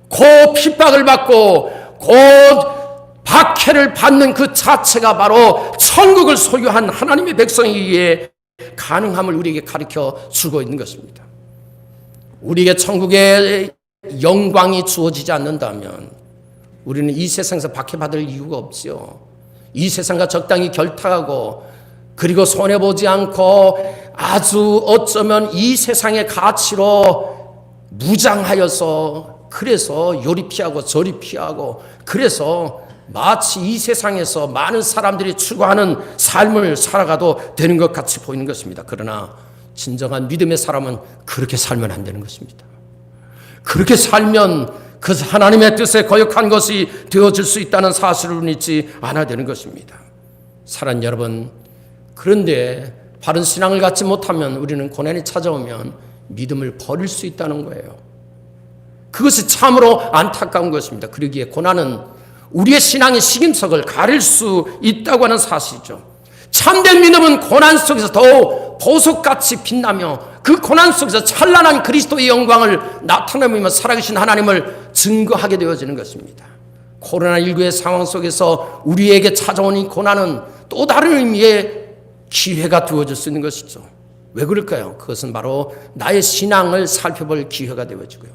그 핍박을 받고 그 박해를 받는 그 자체가 바로 천국을 소유한 하나님의 백성이기에 가능함을 우리에게 가르쳐 주고 있는 것입니다. 우리에게 천국의 영광이 주어지지 않는다면 우리는 이 세상에서 박해받을 이유가 없지요. 이 세상과 적당히 결탁하고 그리고 손해보지 않고 아주 어쩌면 이 세상의 가치로 무장하여서 그래서 요리 피하고 저리 피하고 그래서 마치 이 세상에서 많은 사람들이 추구하는 삶을 살아가도 되는 것 같이 보이는 것입니다. 그러나 진정한 믿음의 사람은 그렇게 살면 안 되는 것입니다. 그렇게 살면 그 하나님의 뜻에 거역한 것이 되어질 수 있다는 사실을 잊지 않아야 되는 것입니다. 사랑하는 여러분, 그런데 바른 신앙을 갖지 못하면 우리는 고난이 찾아오면 믿음을 버릴 수 있다는 거예요. 그것이 참으로 안타까운 것입니다. 그러기에 고난은 우리의 신앙의 식임석을 가릴 수 있다고 하는 사실이죠. 참된 믿음은 고난 속에서 더욱 보석같이 빛나며 그 고난 속에서 찬란한 그리스도의 영광을 나타내며 살아계신 하나님을 증거하게 되어지는 것입니다. 코로나19의 상황 속에서 우리에게 찾아온 이 고난은 또 다른 의미의 기회가 되어질 수 있는 것이죠. 왜 그럴까요? 그것은 바로 나의 신앙을 살펴볼 기회가 되어지고요.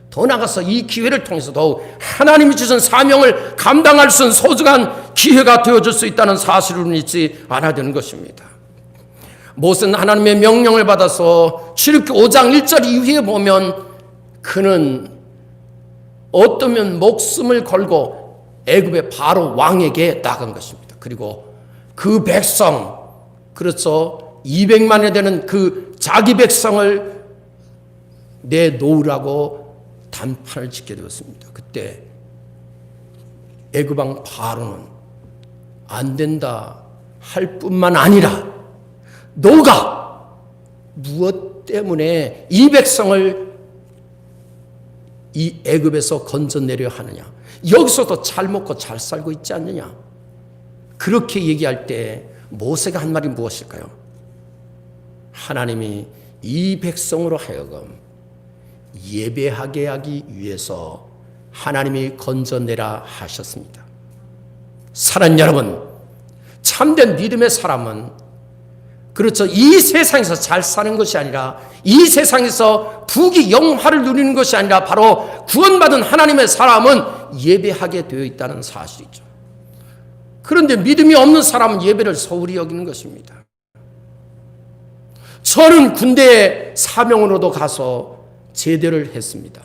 더 나아가서 이 기회를 통해서 더욱 하나님이 주신 사명을 감당할 수 있는 소중한 기회가 되어줄 수 있다는 사실을 잊지 않아야 되는 것입니다. 모세는 하나님의 명령을 받아서 출애굽기 5장 1절 이후에 보면 그는 어떠면 목숨을 걸고 애굽의 바로 왕에게 나간 것입니다. 그리고 그 백성, 그렇죠, 200만이 되는 그 자기 백성을 내놓으라고 단판을 짓게 되었습니다. 그때 애굽 왕 바로는 안 된다 할 뿐만 아니라 너가 무엇 때문에 이 백성을 이 애굽에서 건져내려 하느냐, 여기서도 잘 먹고 잘 살고 있지 않느냐, 그렇게 얘기할 때 모세가 한 말이 무엇일까요? 하나님이 이 백성으로 하여금 예배하게 하기 위해서 하나님이 건져내라 하셨습니다. 사랑하는 여러분, 참된 믿음의 사람은 그렇죠, 이 세상에서 잘 사는 것이 아니라 이 세상에서 부귀 영화를 누리는 것이 아니라 바로 구원받은 하나님의 사람은 예배하게 되어 있다는 사실이죠. 그런데 믿음이 없는 사람은 예배를 소홀히 여기는 것입니다. 저는 군대에 사명으로도 가서 제대를 했습니다.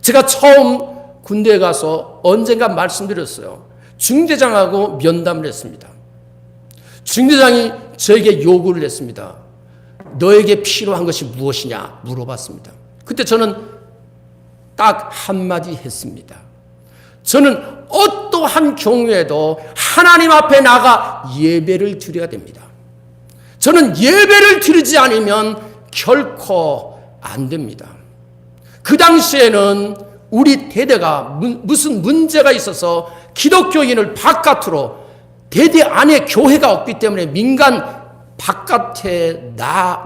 제가 처음 군대에 가서 언젠가 말씀드렸어요. 중대장하고 면담을 했습니다. 중대장이 저에게 요구를 했습니다. 너에게 필요한 것이 무엇이냐 물어봤습니다. 그때 저는 딱 한마디 했습니다. 저는 어떠한 경우에도 하나님 앞에 나가 예배를 드려야 됩니다. 저는 예배를 드리지 않으면 결코 안 됩니다. 그 당시에는 우리 대대가 무슨 문제가 있어서 기독교인을 바깥으로, 대대 안에 교회가 없기 때문에 민간 바깥에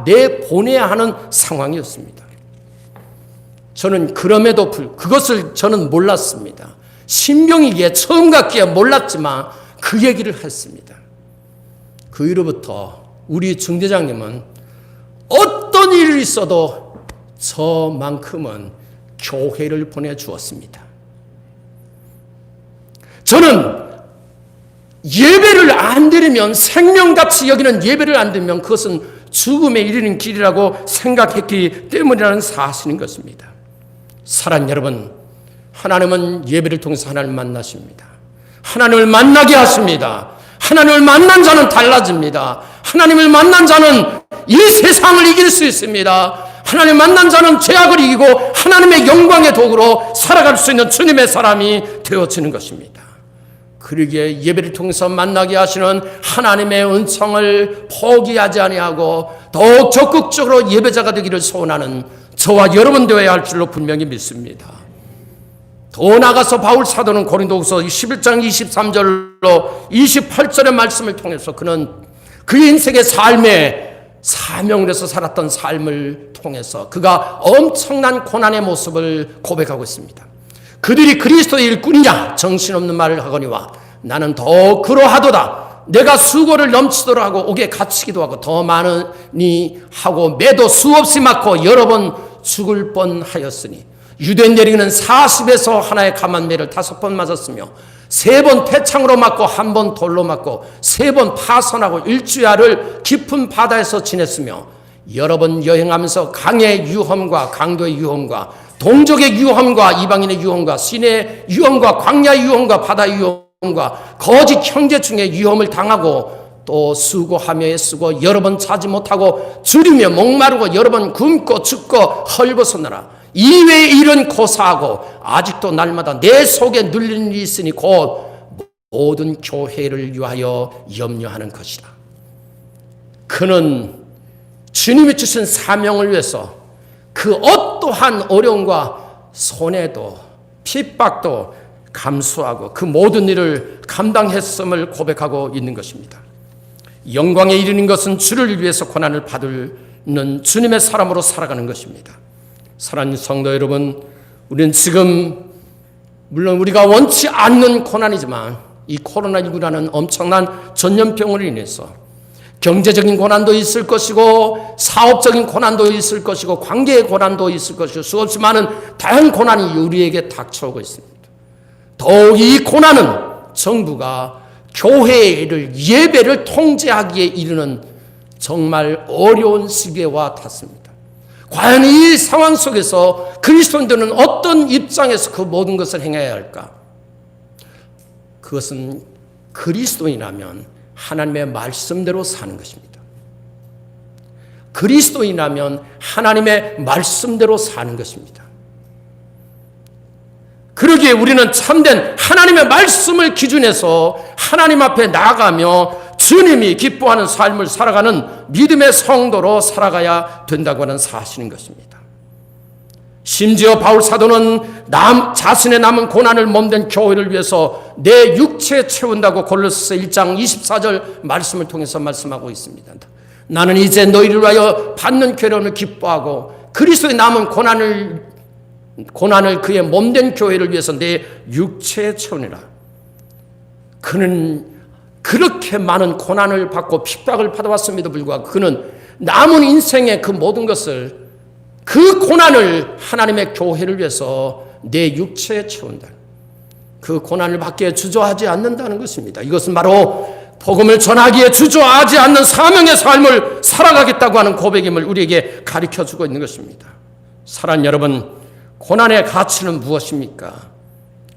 내보내야 하는 상황이었습니다. 저는 그럼에도 그것을 저는 몰랐습니다. 신병이기에 처음 갔기에 몰랐지만 그 얘기를 했습니다. 그 이후로부터 우리 중대장님은 어떤 일이 있어도 저만큼은 교회를 보내주었습니다. 저는 예배를 안 드리면, 생명같이 여기는 예배를 안 드리면 그것은 죽음에 이르는 길이라고 생각했기 때문이라는 사실인 것입니다. 사랑하는 여러분, 하나님은 예배를 통해서 하나님을 만나십니다. 하나님을 만나게 하십니다. 하나님을 만난 자는 달라집니다. 하나님을 만난 자는 이 세상을 이길 수 있습니다. 하나님을 만난 자는 죄악을 이기고 하나님의 영광의 도구로 살아갈 수 있는 주님의 사람이 되어지는 것입니다. 그러기에 예배를 통해서 만나게 하시는 하나님의 은총을 포기하지 아니하고 더욱 적극적으로 예배자가 되기를 소원하는 저와 여러분 되어야 할 줄로 분명히 믿습니다. 더 나아가서 바울 사도는 고린도후서 11장 23절로 28절의 말씀을 통해서 그는 그 인생의 삶에 사명을 해서 살았던 삶을 통해서 그가 엄청난 고난의 모습을 고백하고 있습니다. 그들이 그리스도의 일꾼이냐 정신없는 말을 하거니와 나는 더 그러하도다. 내가 수고를 넘치도록 하고 옥에 갇히기도 하고 더 많으니 하고 매도 수없이 맞고 여러 번 죽을 뻔하였으니 유대인 내리는 40에서 하나의 감한매를 5번 맞았으며 3번 태창으로 맞고 1번 돌로 맞고 3번 파선하고 일주야를 깊은 바다에서 지냈으며 여러 번 여행하면서 강의 유험과 강도의 유험과 동족의 유험과 이방인의 유험과 신의 유험과 광야의 유험과 바다의 유험과 거짓 형제 중에 유험을 당하고 또 수고하며 애쓰고 여러 번 자지 못하고 줄이며 목마르고 여러 번 굶고 죽고 헐벗어나라. 이외에 일은 고사하고 아직도 날마다 내 속에 눌리는 일이 있으니 곧 모든 교회를 위하여 염려하는 것이라. 그는 주님이 주신 사명을 위해서 그 어떠한 어려움과 손해도 핍박도 감수하고 그 모든 일을 감당했음을 고백하고 있는 것입니다. 영광에 이르는 것은 주를 위해서 고난을 받는 주님의 사람으로 살아가는 것입니다. 사랑하는 성도 여러분, 우리는 지금 물론 우리가 원치 않는 고난이지만 이 코로나19라는 엄청난 전염병으로 인해서 경제적인 고난도 있을 것이고 사업적인 고난도 있을 것이고 관계의 고난도 있을 것이고 수없이 많은 다양한 고난이 우리에게 닥쳐오고 있습니다. 더욱 이 고난은 정부가 교회를 예배를 통제하기에 이르는 정말 어려운 시기와 닿습니다. 과연 이 상황 속에서 그리스도인들은 어떤 입장에서 그 모든 것을 행해야 할까? 그것은 그리스도인이라면 하나님의 말씀대로 사는 것입니다. 그리스도인이라면 하나님의 말씀대로 사는 것입니다. 그러기에 우리는 참된 하나님의 말씀을 기준해서 하나님 앞에 나아가며 주님이 기뻐하는 삶을 살아가는 믿음의 성도로 살아가야 된다고 하는 사실인 것입니다. 심지어 바울 사도는 자신의 남은 고난을 몸된 교회를 위해서 내 육체 채운다고 골로새 1장 24절 말씀을 통해서 말씀하고 있습니다. 나는 이제 너희를 위하여 받는 괴로움을 기뻐하고 그리스도의 남은 고난을 그의 몸된 교회를 위해서 내 육체에 채우니라. 그는 그렇게 많은 고난을 받고 핍박을 받아왔음에도 불구하고 그는 남은 인생의 그 모든 것을 그 고난을 하나님의 교회를 위해서 내 육체에 채운다. 그 고난을 받기에 주저하지 않는다는 것입니다. 이것은 바로 복음을 전하기에 주저하지 않는 사명의 삶을 살아가겠다고 하는 고백임을 우리에게 가르쳐주고 있는 것입니다. 사랑하는 여러분, 고난의 가치는 무엇입니까?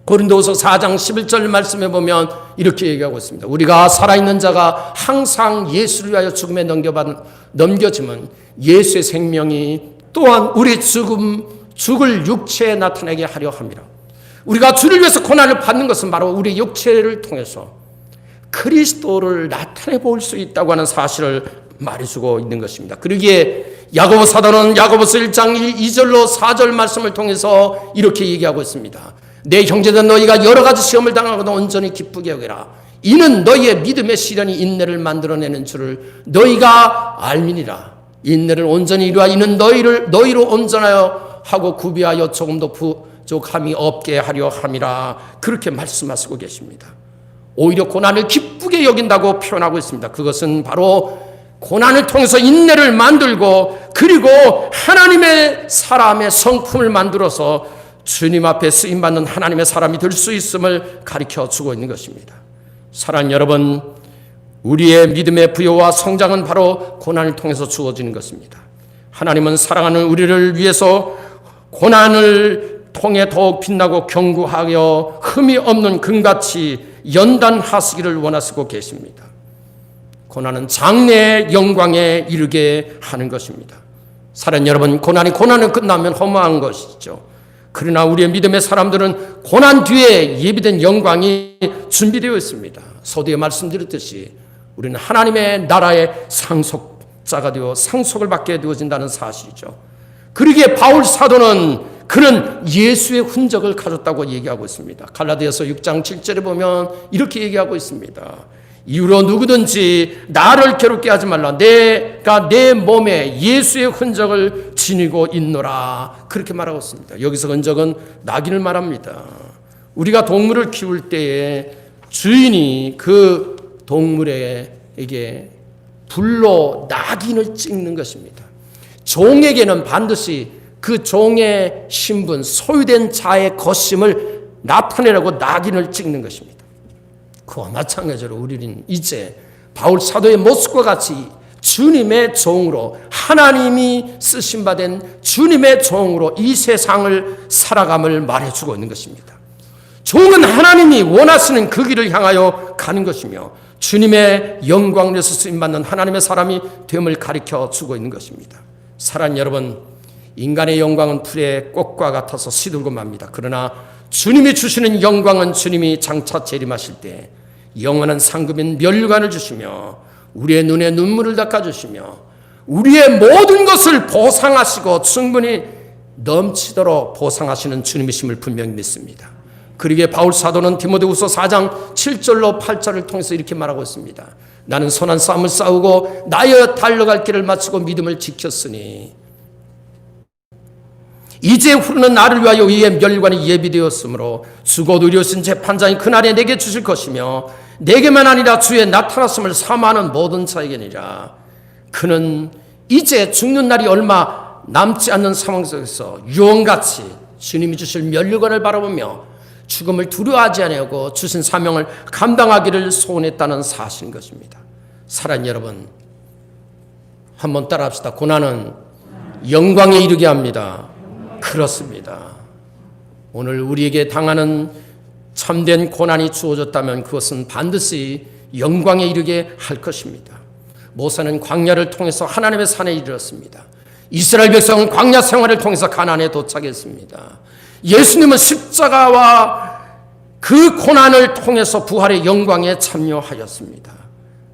고린도후서 4장 11절 말씀에 보면 이렇게 얘기하고 있습니다. 우리가 살아있는 자가 항상 예수를 위하여 죽음에 넘겨지면 예수의 생명이 또한 우리 죽을 육체에 나타나게 하려 함이라. 우리가 주를 위해서 고난을 받는 것은 바로 우리 육체를 통해서 그리스도를 나타내 볼 수 있다고 하는 사실을 말해주고 있는 것입니다. 그러기에 야고보 사도는 야고보서 1장 2절로 4절 말씀을 통해서 이렇게 얘기하고 있습니다. 내 형제들 너희가 여러 가지 시험을 당하고도 온전히 기쁘게 여기라. 이는 너희의 믿음의 시련이 인내를 만들어내는 줄을 너희가 알미니라. 인내를 온전히 이루어 이는 너희로 온전하여 하고 구비하여 조금도 부족함이 없게 하려 함이라. 그렇게 말씀하시고 계십니다. 오히려 고난을 기쁘게 여긴다고 표현하고 있습니다. 그것은 바로 고난을 통해서 인내를 만들고 그리고 하나님의 사람의 성품을 만들어서 주님 앞에 쓰임받는 하나님의 사람이 될 수 있음을 가르쳐주고 있는 것입니다. 사랑하는 여러분, 우리의 믿음의 부여와 성장은 바로 고난을 통해서 주어지는 것입니다. 하나님은 사랑하는 우리를 위해서 고난을 통해 더욱 빛나고 견고하여 흠이 없는 금같이 연단하시기를 원하시고 계십니다. 고난은 장래의 영광에 이르게 하는 것입니다. 사랑하는 여러분, 고난은 끝나면 허무한 것이죠. 그러나 우리의 믿음의 사람들은 고난 뒤에 예비된 영광이 준비되어 있습니다. 서두에 말씀드렸듯이 우리는 하나님의 나라의 상속자가 되어 상속을 받게 되어진다는 사실이죠. 그러기에 바울 사도는 그는 예수의 흔적을 가졌다고 얘기하고 있습니다. 갈라디아서 6장 7절에 보면 이렇게 얘기하고 있습니다. 이후로 누구든지 나를 괴롭게 하지 말라. 내가 내 몸에 예수의 흔적을 지니고 있노라. 그렇게 말하고 있습니다. 여기서 흔적은 낙인을 말합니다. 우리가 동물을 키울 때에 주인이 그 동물에게 불로 낙인을 찍는 것입니다. 종에게는 반드시 그 종의 신분, 소유된 자의 것임을 나타내라고 낙인을 찍는 것입니다. 그와 마찬가지로 우리는 이제 바울 사도의 모습과 같이 주님의 종으로, 하나님이 쓰심받은 주님의 종으로 이 세상을 살아감을 말해주고 있는 것입니다. 종은 하나님이 원하시는 그 길을 향하여 가는 것이며 주님의 영광에서 쓰임받는 하나님의 사람이 됨을 가르쳐 주고 있는 것입니다. 사랑하는 여러분, 인간의 영광은 풀의 꽃과 같아서 시들고 맙니다. 그러나 주님이 주시는 영광은 주님이 장차 재림하실 때 영원한 상급인 멸관을 주시며 우리의 눈에 눈물을 닦아주시며 우리의 모든 것을 보상하시고 충분히 넘치도록 보상하시는 주님이심을 분명히 믿습니다. 그러기에 바울 사도는 디모데후서 4장 7절로 8절을 통해서 이렇게 말하고 있습니다. 나는 선한 싸움을 싸우고 나의 달려갈 길을 마치고 믿음을 지켰으니 이제 후르는 나를 위하여 이의 멸관이 예비되었으므로 수고 의료신 재판장이 그날에 내게 주실 것이며 내게만 아니라 주의 나타났음을 사모하는 모든 자에게니라. 그는 이제 죽는 날이 얼마 남지 않는 상황 속에서 유언같이 주님이 주실 멸관을 바라보며 죽음을 두려워하지 아니하고 주신 사명을 감당하기를 소원했다는 사실인 것입니다. 사랑하는 여러분, 한번 따라합시다. 고난은 영광에 이르게 합니다. 그렇습니다. 오늘 우리에게 당하는 참된 고난이 주어졌다면 그것은 반드시 영광에 이르게 할 것입니다. 모세는 광야를 통해서 하나님의 산에 이르렀습니다. 이스라엘 백성은 광야 생활을 통해서 가나안에 도착했습니다. 예수님은 십자가와 그 고난을 통해서 부활의 영광에 참여하였습니다.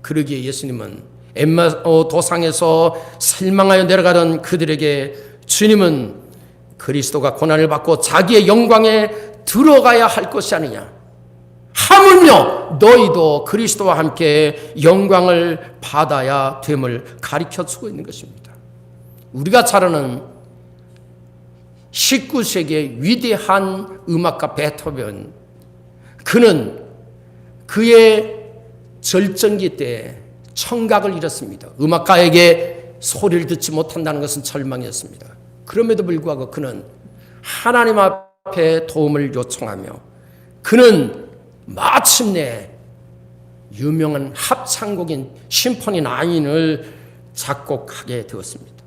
그러기에 예수님은 엠마오 도상에서 실망하여 내려가던 그들에게 주님은 그리스도가 고난을 받고 자기의 영광에 들어가야 할 것이 아니냐. 하물며 너희도 그리스도와 함께 영광을 받아야 됨을 가르쳐주고 있는 것입니다. 우리가 잘 아는 19세기의 위대한 음악가 베토벤, 그는 그의 절정기 때 청각을 잃었습니다. 음악가에게 소리를 듣지 못한다는 것은 절망이었습니다. 그럼에도 불구하고 그는 하나님 앞에 도움을 요청하며 그는 마침내 유명한 합창곡인 심포니 9을 작곡하게 되었습니다.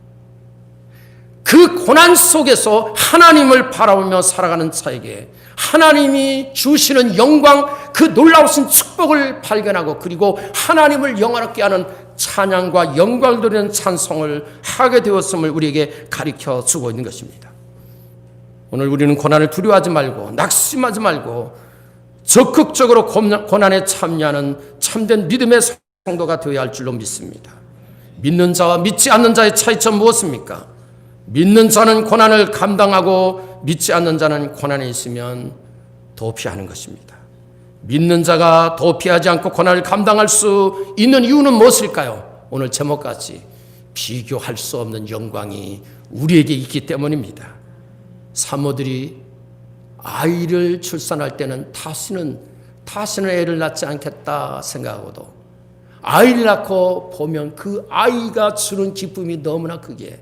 그 고난 속에서 하나님을 바라보며 살아가는 자에게 하나님이 주시는 영광, 그 놀라우신 축복을 발견하고 그리고 하나님을 영화롭게 하는 찬양과 영광 돌리는 찬송을 하게 되었음을 우리에게 가르쳐 주고 있는 것입니다. 오늘 우리는 고난을 두려워하지 말고 낙심하지 말고 적극적으로 고난에 참여하는 참된 믿음의 성도가 되어야 할 줄로 믿습니다. 믿는 자와 믿지 않는 자의 차이점 무엇입니까? 믿는 자는 고난을 감당하고 믿지 않는 자는 고난에 있으면 도피하는 것입니다. 믿는 자가 도피하지 않고 고난을 감당할 수 있는 이유는 무엇일까요? 오늘 제목같이 비교할 수 없는 영광이 우리에게 있기 때문입니다. 사모들이 아이를 출산할 때는 다시는 애를 낳지 않겠다 생각하고도 아이를 낳고 보면 그 아이가 주는 기쁨이 너무나 크기에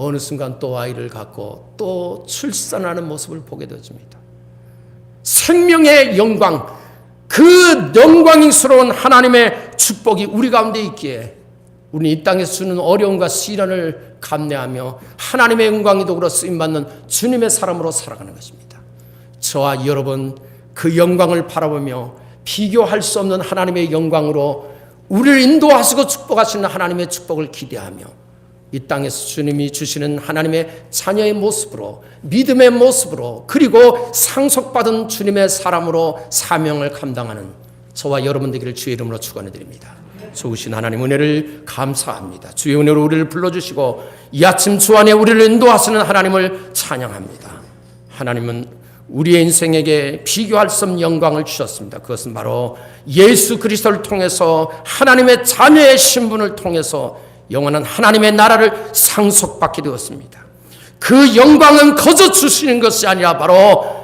어느 순간 또 아이를 갖고 또 출산하는 모습을 보게 되어집니다. 생명의 영광, 그 영광스러운 하나님의 축복이 우리 가운데 있기에 우리는 이 땅에서 주는 어려움과 시련을 감내하며 하나님의 영광이 도구로 쓰임받는 주님의 사람으로 살아가는 것입니다. 저와 여러분 그 영광을 바라보며 비교할 수 없는 하나님의 영광으로 우리를 인도하시고 축복하시는 하나님의 축복을 기대하며 이 땅에서 주님이 주시는 하나님의 자녀의 모습으로 믿음의 모습으로 그리고 상속받은 주님의 사람으로 사명을 감당하는 저와 여러분 되기를 주의 이름으로 축원해 드립니다. 좋으신 하나님 은혜를 감사합니다. 주의 은혜로 우리를 불러주시고 이 아침 주 안에 우리를 인도하시는 하나님을 찬양합니다. 하나님은 우리의 인생에게 비교할 수 없는 영광을 주셨습니다. 그것은 바로 예수 그리스도를 통해서 하나님의 자녀의 신분을 통해서 영원한 하나님의 나라를 상속받게 되었습니다. 그 영광은 거저 주시는 것이 아니라 바로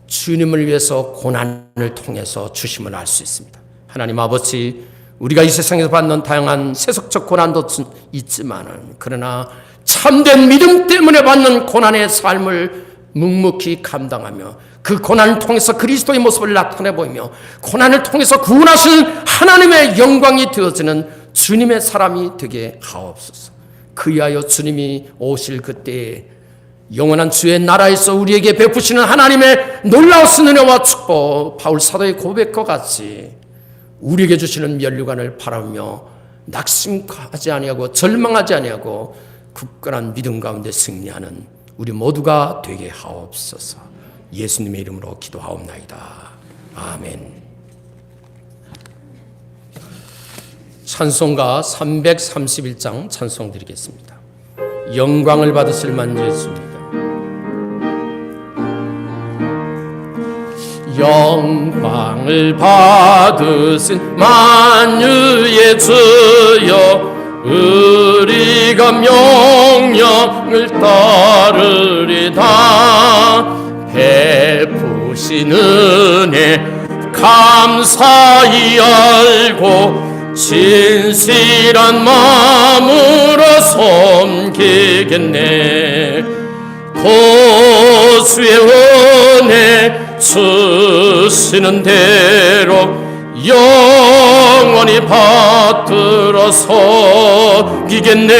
주님을 위해서 고난을 통해서 주심을 알 수 있습니다. 하나님 아버지, 우리가 이 세상에서 받는 다양한 세속적 고난도 있지만 그러나 참된 믿음 때문에 받는 고난의 삶을 묵묵히 감당하며 그 고난을 통해서 그리스도의 모습을 나타내 보이며 고난을 통해서 구원하신 하나님의 영광이 되어지는 주님의 사람이 되게 하옵소서. 그리하여 주님이 오실 그때에 영원한 주의 나라에서 우리에게 베푸시는 하나님의 놀라우신 은혜와 축복, 바울 사도의 고백과 같이 우리에게 주시는 면류관을 바라며 낙심하지 아니하고 절망하지 아니하고 굳건한 믿음 가운데 승리하는 우리 모두가 되게 하옵소서. 예수님의 이름으로 기도하옵나이다. 아멘. 찬송가 331장 찬송 드리겠습니다. 영광을 받으실 만 예수입니다. 영광을 받으신 만유의 주여, 우리가 명령을 따르리다. 베푸신 은혜 감사히 알고 진실한 마음으로 섬기겠네. 고수의 은혜 주시는 대로 영원히 받들어 섬기겠네.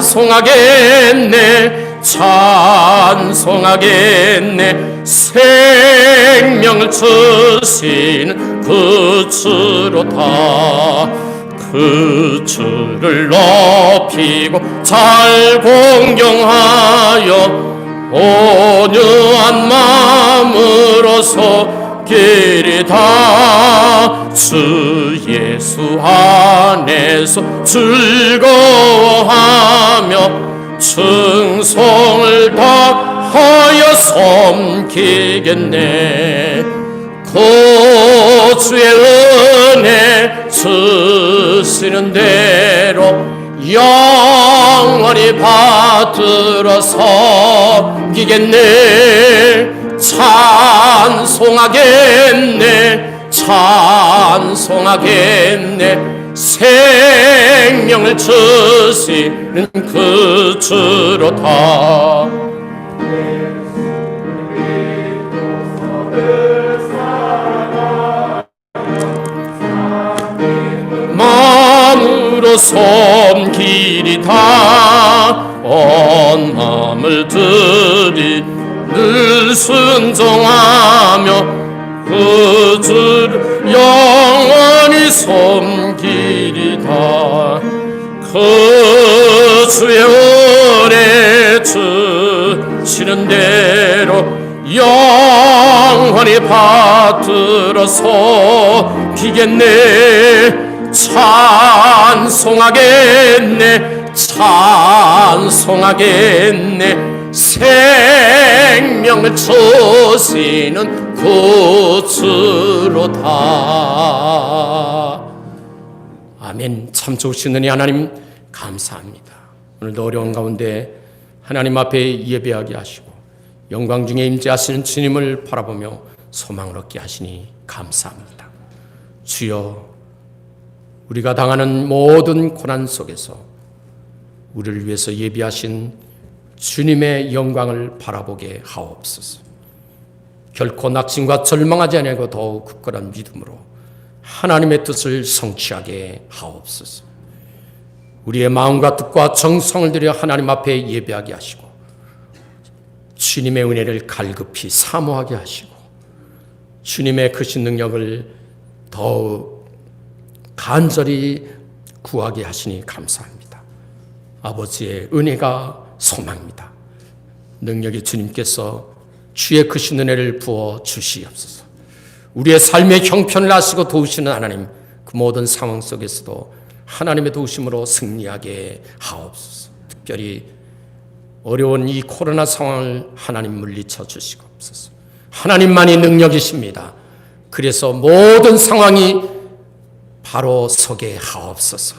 찬송하겠네, 찬송하겠네. 생명을 주신 그 주로다. 그 주를 높이고 잘 공경하여 온유한 마음으로서 길이다. 주 예수 안에서 즐거워하며 충성을 다하여 섬기겠네. 고주의 은혜 주시는 대로 영원히 받들어 섬기겠네. 찬송하겠네, 찬송하겠네. 생명을 주시는 그 주로다. 마음으로 섬기리다. 온 마음을 들이 늘 순종하며 그 주를 영원히 섬기리다. 그 주의 은혜 주시는 대로 영원히 받들어 섬기겠네. 찬송하겠네, 찬송하겠네. 생명을 주시는 그 주로다. 아멘. 참 좋으신 은혜 하나님 감사합니다. 오늘도 어려운 가운데 하나님 앞에 예배하게 하시고 영광 중에 임재하시는 주님을 바라보며 소망을 얻게 하시니 감사합니다. 주여, 우리가 당하는 모든 고난 속에서 우리를 위해서 예비하신 주님의 영광을 바라보게 하옵소서. 결코 낙심과 절망하지 아니하고 더욱 굳건한 믿음으로 하나님의 뜻을 성취하게 하옵소서. 우리의 마음과 뜻과 정성을 들여 하나님 앞에 예배하게 하시고 주님의 은혜를 갈급히 사모하게 하시고 주님의 크신 능력을 더욱 간절히 구하게 하시니 감사합니다. 아버지의 은혜가 소망입니다. 능력이 주님께서 주의 크신 은혜를 부어 주시옵소서. 우리의 삶의 형편을 아시고 도우시는 하나님, 그 모든 상황 속에서도 하나님의 도우심으로 승리하게 하옵소서. 특별히 어려운 이 코로나 상황을 하나님 물리쳐 주시옵소서. 하나님만이 능력이십니다. 그래서 모든 상황이 바로 서게 하옵소서.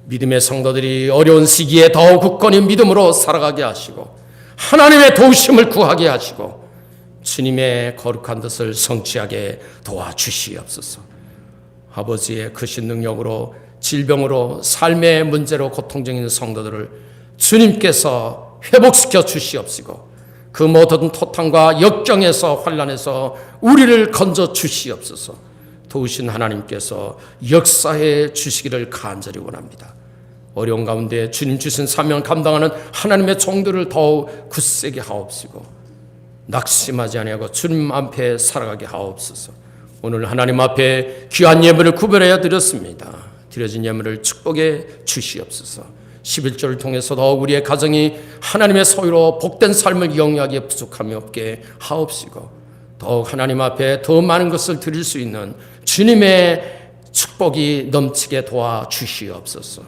믿음의 성도들이 어려운 시기에 더욱 굳건히 믿음으로 살아가게 하시고 하나님의 도우심을 구하게 하시고 주님의 거룩한 뜻을 성취하게 도와주시옵소서. 아버지의 크신 능력으로 질병으로 삶의 문제로 고통 중인 성도들을 주님께서 회복시켜 주시옵시고 그 모든 토탕과 역경에서 환난에서 우리를 건져 주시옵소서. 도우신 하나님께서 역사해 주시기를 간절히 원합니다. 어려운 가운데 주님 주신 사명을 감당하는 하나님의 종들을 더욱 굳세게 하옵시고 낙심하지 아니하고 주님 앞에 살아가게 하옵소서. 오늘 하나님 앞에 귀한 예물을 구별하여 드렸습니다. 드려진 예물을 축복해 주시옵소서. 11조를 통해서 더욱 우리의 가정이 하나님의 소유로 복된 삶을 영위하기에 부족함이 없게 하옵시고 더욱 하나님 앞에 더 많은 것을 드릴 수 있는 주님의 축복이 넘치게 도와주시옵소서.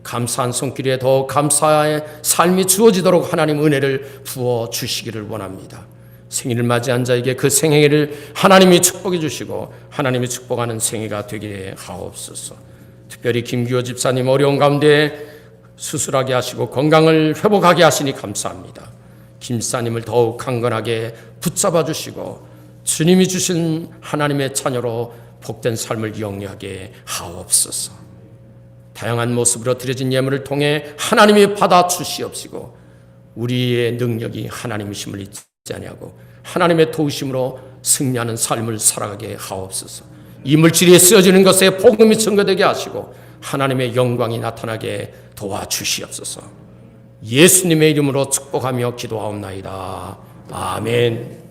감사한 손길에 더욱 감사의 삶이 주어지도록 하나님 은혜를 부어주시기를 원합니다. 생일을 맞이한 자에게 그 생애를 하나님이 축복해 주시고 하나님이 축복하는 생애가 되게 하옵소서. 특별히 김규호 집사님 어려운 가운데 수술하게 하시고 건강을 회복하게 하시니 감사합니다. 김 집사님을 더욱 강건하게 붙잡아 주시고 주님이 주신 하나님의 자녀로 복된 삶을 영위하게 하옵소서. 다양한 모습으로 드려진 예물을 통해 하나님이 받아 주시옵시고 우리의 능력이 하나님이심을 잊지 아니하고 하나님의 도우심으로 승리하는 삶을 살아가게 하옵소서. 이 물질이 쓰여지는 것에 복음이 증거되게 하시고 하나님의 영광이 나타나게 도와주시옵소서. 예수님의 이름으로 축복하며 기도하옵나이다. 아멘.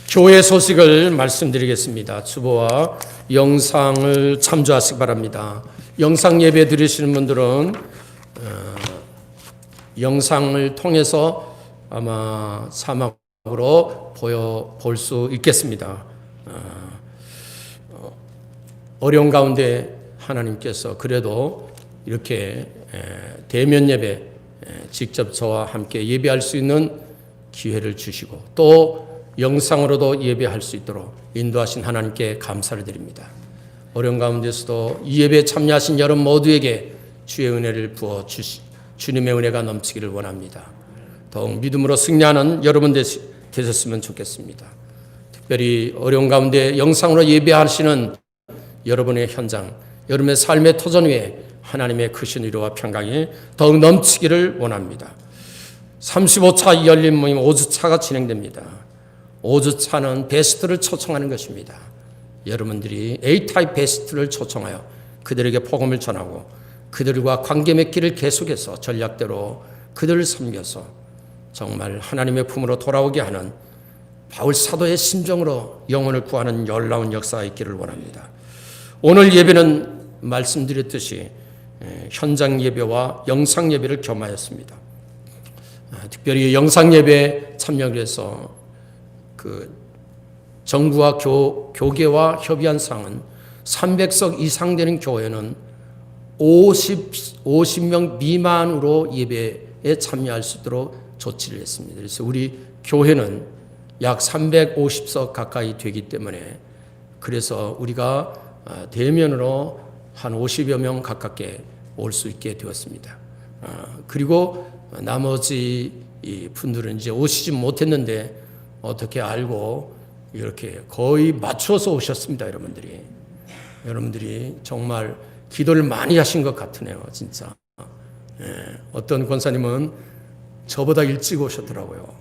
교회 소식을 말씀드리겠습니다. 주보와 영상을 참조하시기 바랍니다. 영상 예배 드리시는 분들은 영상을 통해서 아마 사막으로 볼 수 있겠습니다. 어려운 가운데 하나님께서 그래도 이렇게 대면 예배 직접 저와 함께 예배할 수 있는 기회를 주시고 또 영상으로도 예배할 수 있도록 인도하신 하나님께 감사를 드립니다. 어려운 가운데서도 이 예배에 참여하신 여러분 모두에게 주의 은혜를 부어 주님의 은혜가 넘치기를 원합니다. 더욱 믿음으로 승리하는 여러분 되셨으면 좋겠습니다. 특별히 어려운 가운데 영상으로 예배하시는 여러분의 현장, 여러분의 삶의 터전 위에 하나님의 크신 위로와 평강이 더욱 넘치기를 원합니다. 35차 열린 모임 5주차가 진행됩니다. 5주차는 베스트를 초청하는 것입니다. 여러분들이 A타입 베스트를 초청하여 그들에게 복음을 전하고 그들과 관계 맺기를 계속해서 전략대로 그들을 섬겨서 정말 하나님의 품으로 돌아오게 하는 바울 사도의 심정으로 영혼을 구하는 놀라운 역사가 있기를 원합니다. 오늘 예배는 말씀드렸듯이 현장 예배와 영상 예배를 겸하였습니다. 특별히 영상 예배에 참여를 해서 그 정부와 교계와 협의한 사항은 300석 이상 되는 교회는 50명 미만으로 예배에 참여할 수 있도록 조치를 했습니다. 그래서 우리 교회는 약 350석 가까이 되기 때문에 그래서 우리가 대면으로 한 50여 명 가깝게 올 수 있게 되었습니다. 그리고 나머지 분들은 이제 오시지 못했는데 어떻게 알고 이렇게 거의 맞춰서 오셨습니다. 여러분들이 정말 기도를 많이 하신 것 같으네요. 진짜. 어떤 권사님은 저보다 일찍 오셨더라고요.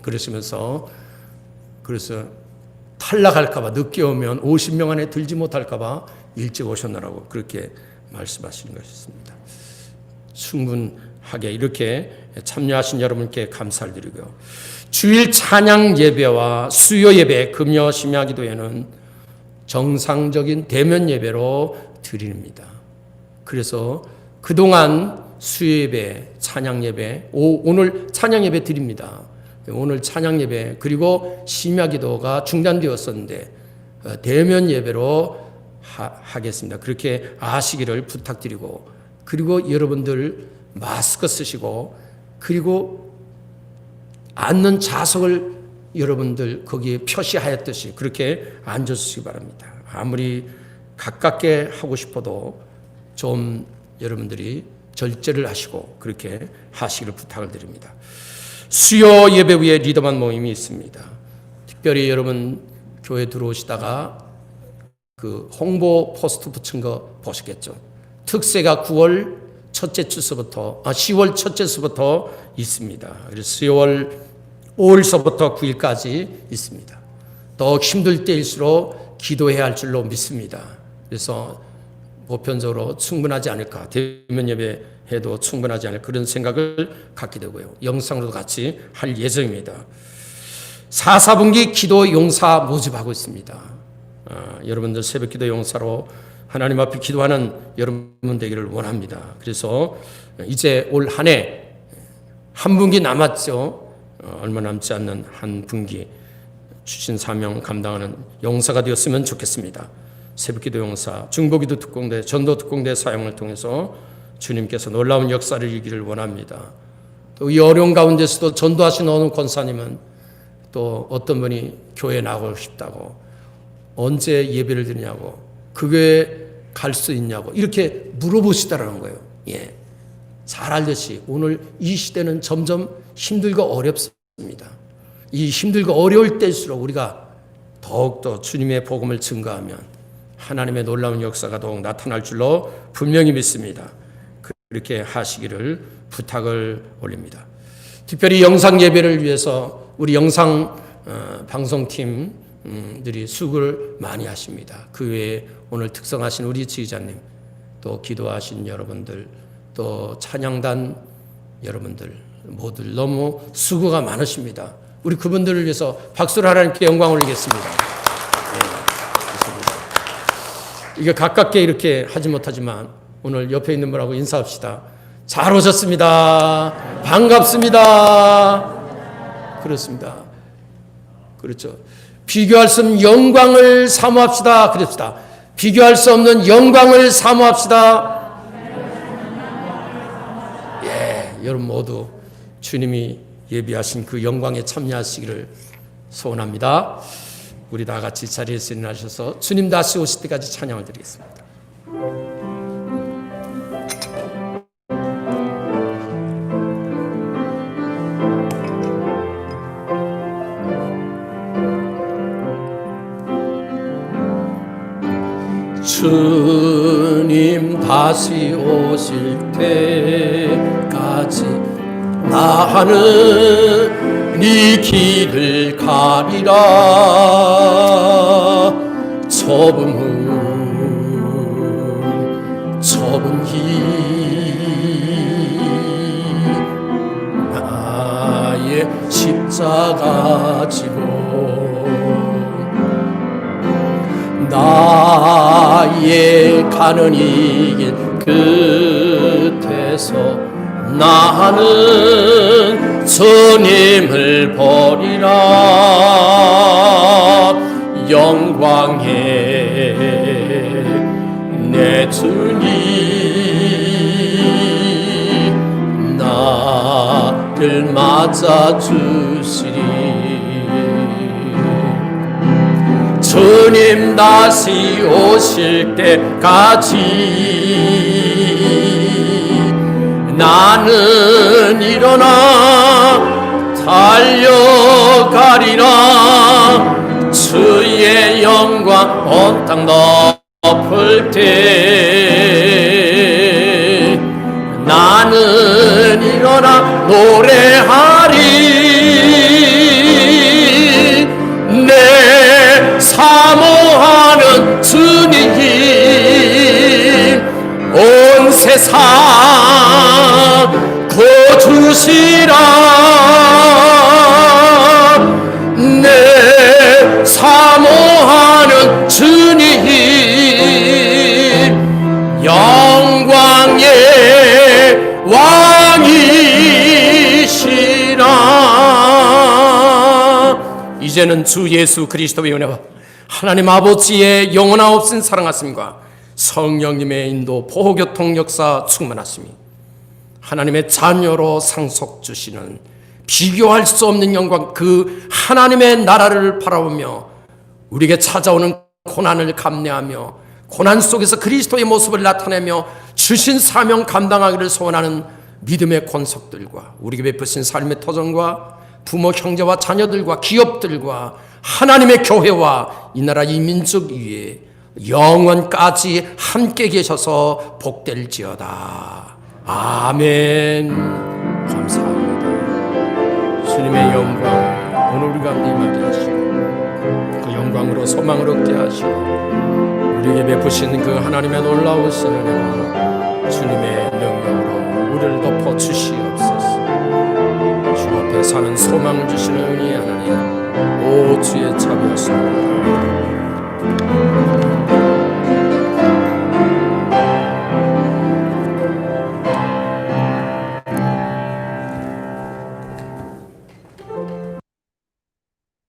그러시면서 그래서 탈락할까 봐 늦게 오면 50명 안에 들지 못할까 봐 일찍 오셨느라고 그렇게 말씀하시는 것이었습니다. 충분하게 이렇게 참여하신 여러분께 감사를 드리고요. 주일 찬양 예배와 수요 예배, 금요 심야 기도회는 정상적인 대면 예배로 드립니다. 그래서 그동안 수요 예배, 찬양 예배, 오늘 찬양 예배 드립니다. 오늘 찬양 예배 그리고 심야 기도가 중단되었었는데 대면 예배로 하겠습니다. 그렇게 아시기를 부탁드리고 그리고 여러분들 마스크 쓰시고 그리고 앉는 좌석을 여러분들 거기에 표시하였듯이 그렇게 앉아주시기 바랍니다. 아무리 가깝게 하고 싶어도 좀 여러분들이 절제를 하시고 그렇게 하시기를 부탁을 드립니다. 수요 예배 후에 리더만 모임이 있습니다. 특별히 여러분 교회 들어오시다가 그 홍보 포스트 붙인 거 보시겠죠. 특세가 10월 첫째 주부터 있습니다. 그래서 10월 5일서부터 9일까지 있습니다. 더 힘들 때일수록 기도해야 할 줄로 믿습니다. 그래서 보편적으로 충분하지 않을까, 대면 예배 해도 충분하지 않을 그런 생각을 갖게 되고요. 영상으로도 같이 할 예정입니다. 4, 4분기 기도 용사 모집하고 있습니다. 여러분들 새벽 기도 용사로 하나님 앞에 기도하는 여러분 되기를 원합니다. 그래서 이제 올 한 해 한 분기 남았죠. 얼마 남지 않는 한 분기 주신 사명 감당하는 용사가 되었으면 좋겠습니다. 새벽기도 용사, 중보기도 특공대, 전도 특공대 사용을 통해서 주님께서 놀라운 역사를 이루기를 원합니다. 또 이 어려운 가운데서도 전도하신 어느 권사님은 또 어떤 분이 교회에 나가고 싶다고, 언제 예배를 드리냐고, 그 교회에 갈 수 있냐고 이렇게 물어보시더라는 거예요. 예. 잘 알듯이 오늘 이 시대는 점점 힘들고 어렵습니다. 이 힘들고 어려울 때일수록 우리가 더욱더 주님의 복음을 증거하면 하나님의 놀라운 역사가 더욱 나타날 줄로 분명히 믿습니다. 그렇게 하시기를 부탁을 올립니다. 특별히 영상 예배를 위해서 우리 영상 방송팀들이 수고를 많이 하십니다. 그 외에 오늘 특성하신 우리 지휘자님, 또 기도하신 여러분들, 또 찬양단 여러분들 모두 너무 수고가 많으십니다. 우리 그분들을 위해서 박수를 하나님께 영광 올리겠습니다. 네, 이게 가깝게 이렇게 하지 못하지만 오늘 옆에 있는 분하고 인사합시다. 잘 오셨습니다. 반갑습니다. 그렇습니다. 그렇죠. 비교할 수 없는 영광을 사모합시다. 그럽시다. 비교할 수 없는 영광을 사모합시다. 예, 여러분 모두 주님이 예비하신 그 영광에 참여하시기를 소원합니다. 우리 다 같이 자리에서 일어나셔서 주님 다시 오실 때까지 찬양을 드리겠습니다. 주님 다시 오실 때까지 나는 네 길을 가리라. 좁은 길 나의 십자가 지고 나의 가는 이 길 끝에서 나는 주님을 보리라. 영광의 내 주님 나를 맞아주시리. 주님 다시 오실 때까지 나는 일어나 달려가리라. 주의 영광 온 땅 덮을 때 나는 일어나 노래하리. 내 사모하는 주님 온 세상 구주시라. 내 사모하는 주님 영광의 왕이시라. 이제는 주 예수 그리스도의 은혜와 하나님 아버지의 영원하옵신 사랑하심과 성령님의 인도 보호교통 역사 충만하심이 하나님의 자녀로 상속 주시는 비교할 수 없는 영광, 그 하나님의 나라를 바라보며 우리에게 찾아오는 고난을 감내하며 고난 속에서 그리스도의 모습을 나타내며 주신 사명 감당하기를 소원하는 믿음의 권속들과 우리에게 베푸신 삶의 터전과 부모 형제와 자녀들과 기업들과 하나님의 교회와 이 나라 이 민족 위에 영원까지 함께 계셔서 복될지어다. 아멘. 감사합니다. 주님의 영광 오늘 우리 가운데 임하게 하시고 그 영광으로 소망을 얻게 하시고 우리에게 베푸신 그 하나님의 놀라우신 은혜와 주님의 능력으로 우리를 덮어 주시옵소서. 주 앞에 사는 소망을 주시는 은혜의 하나님,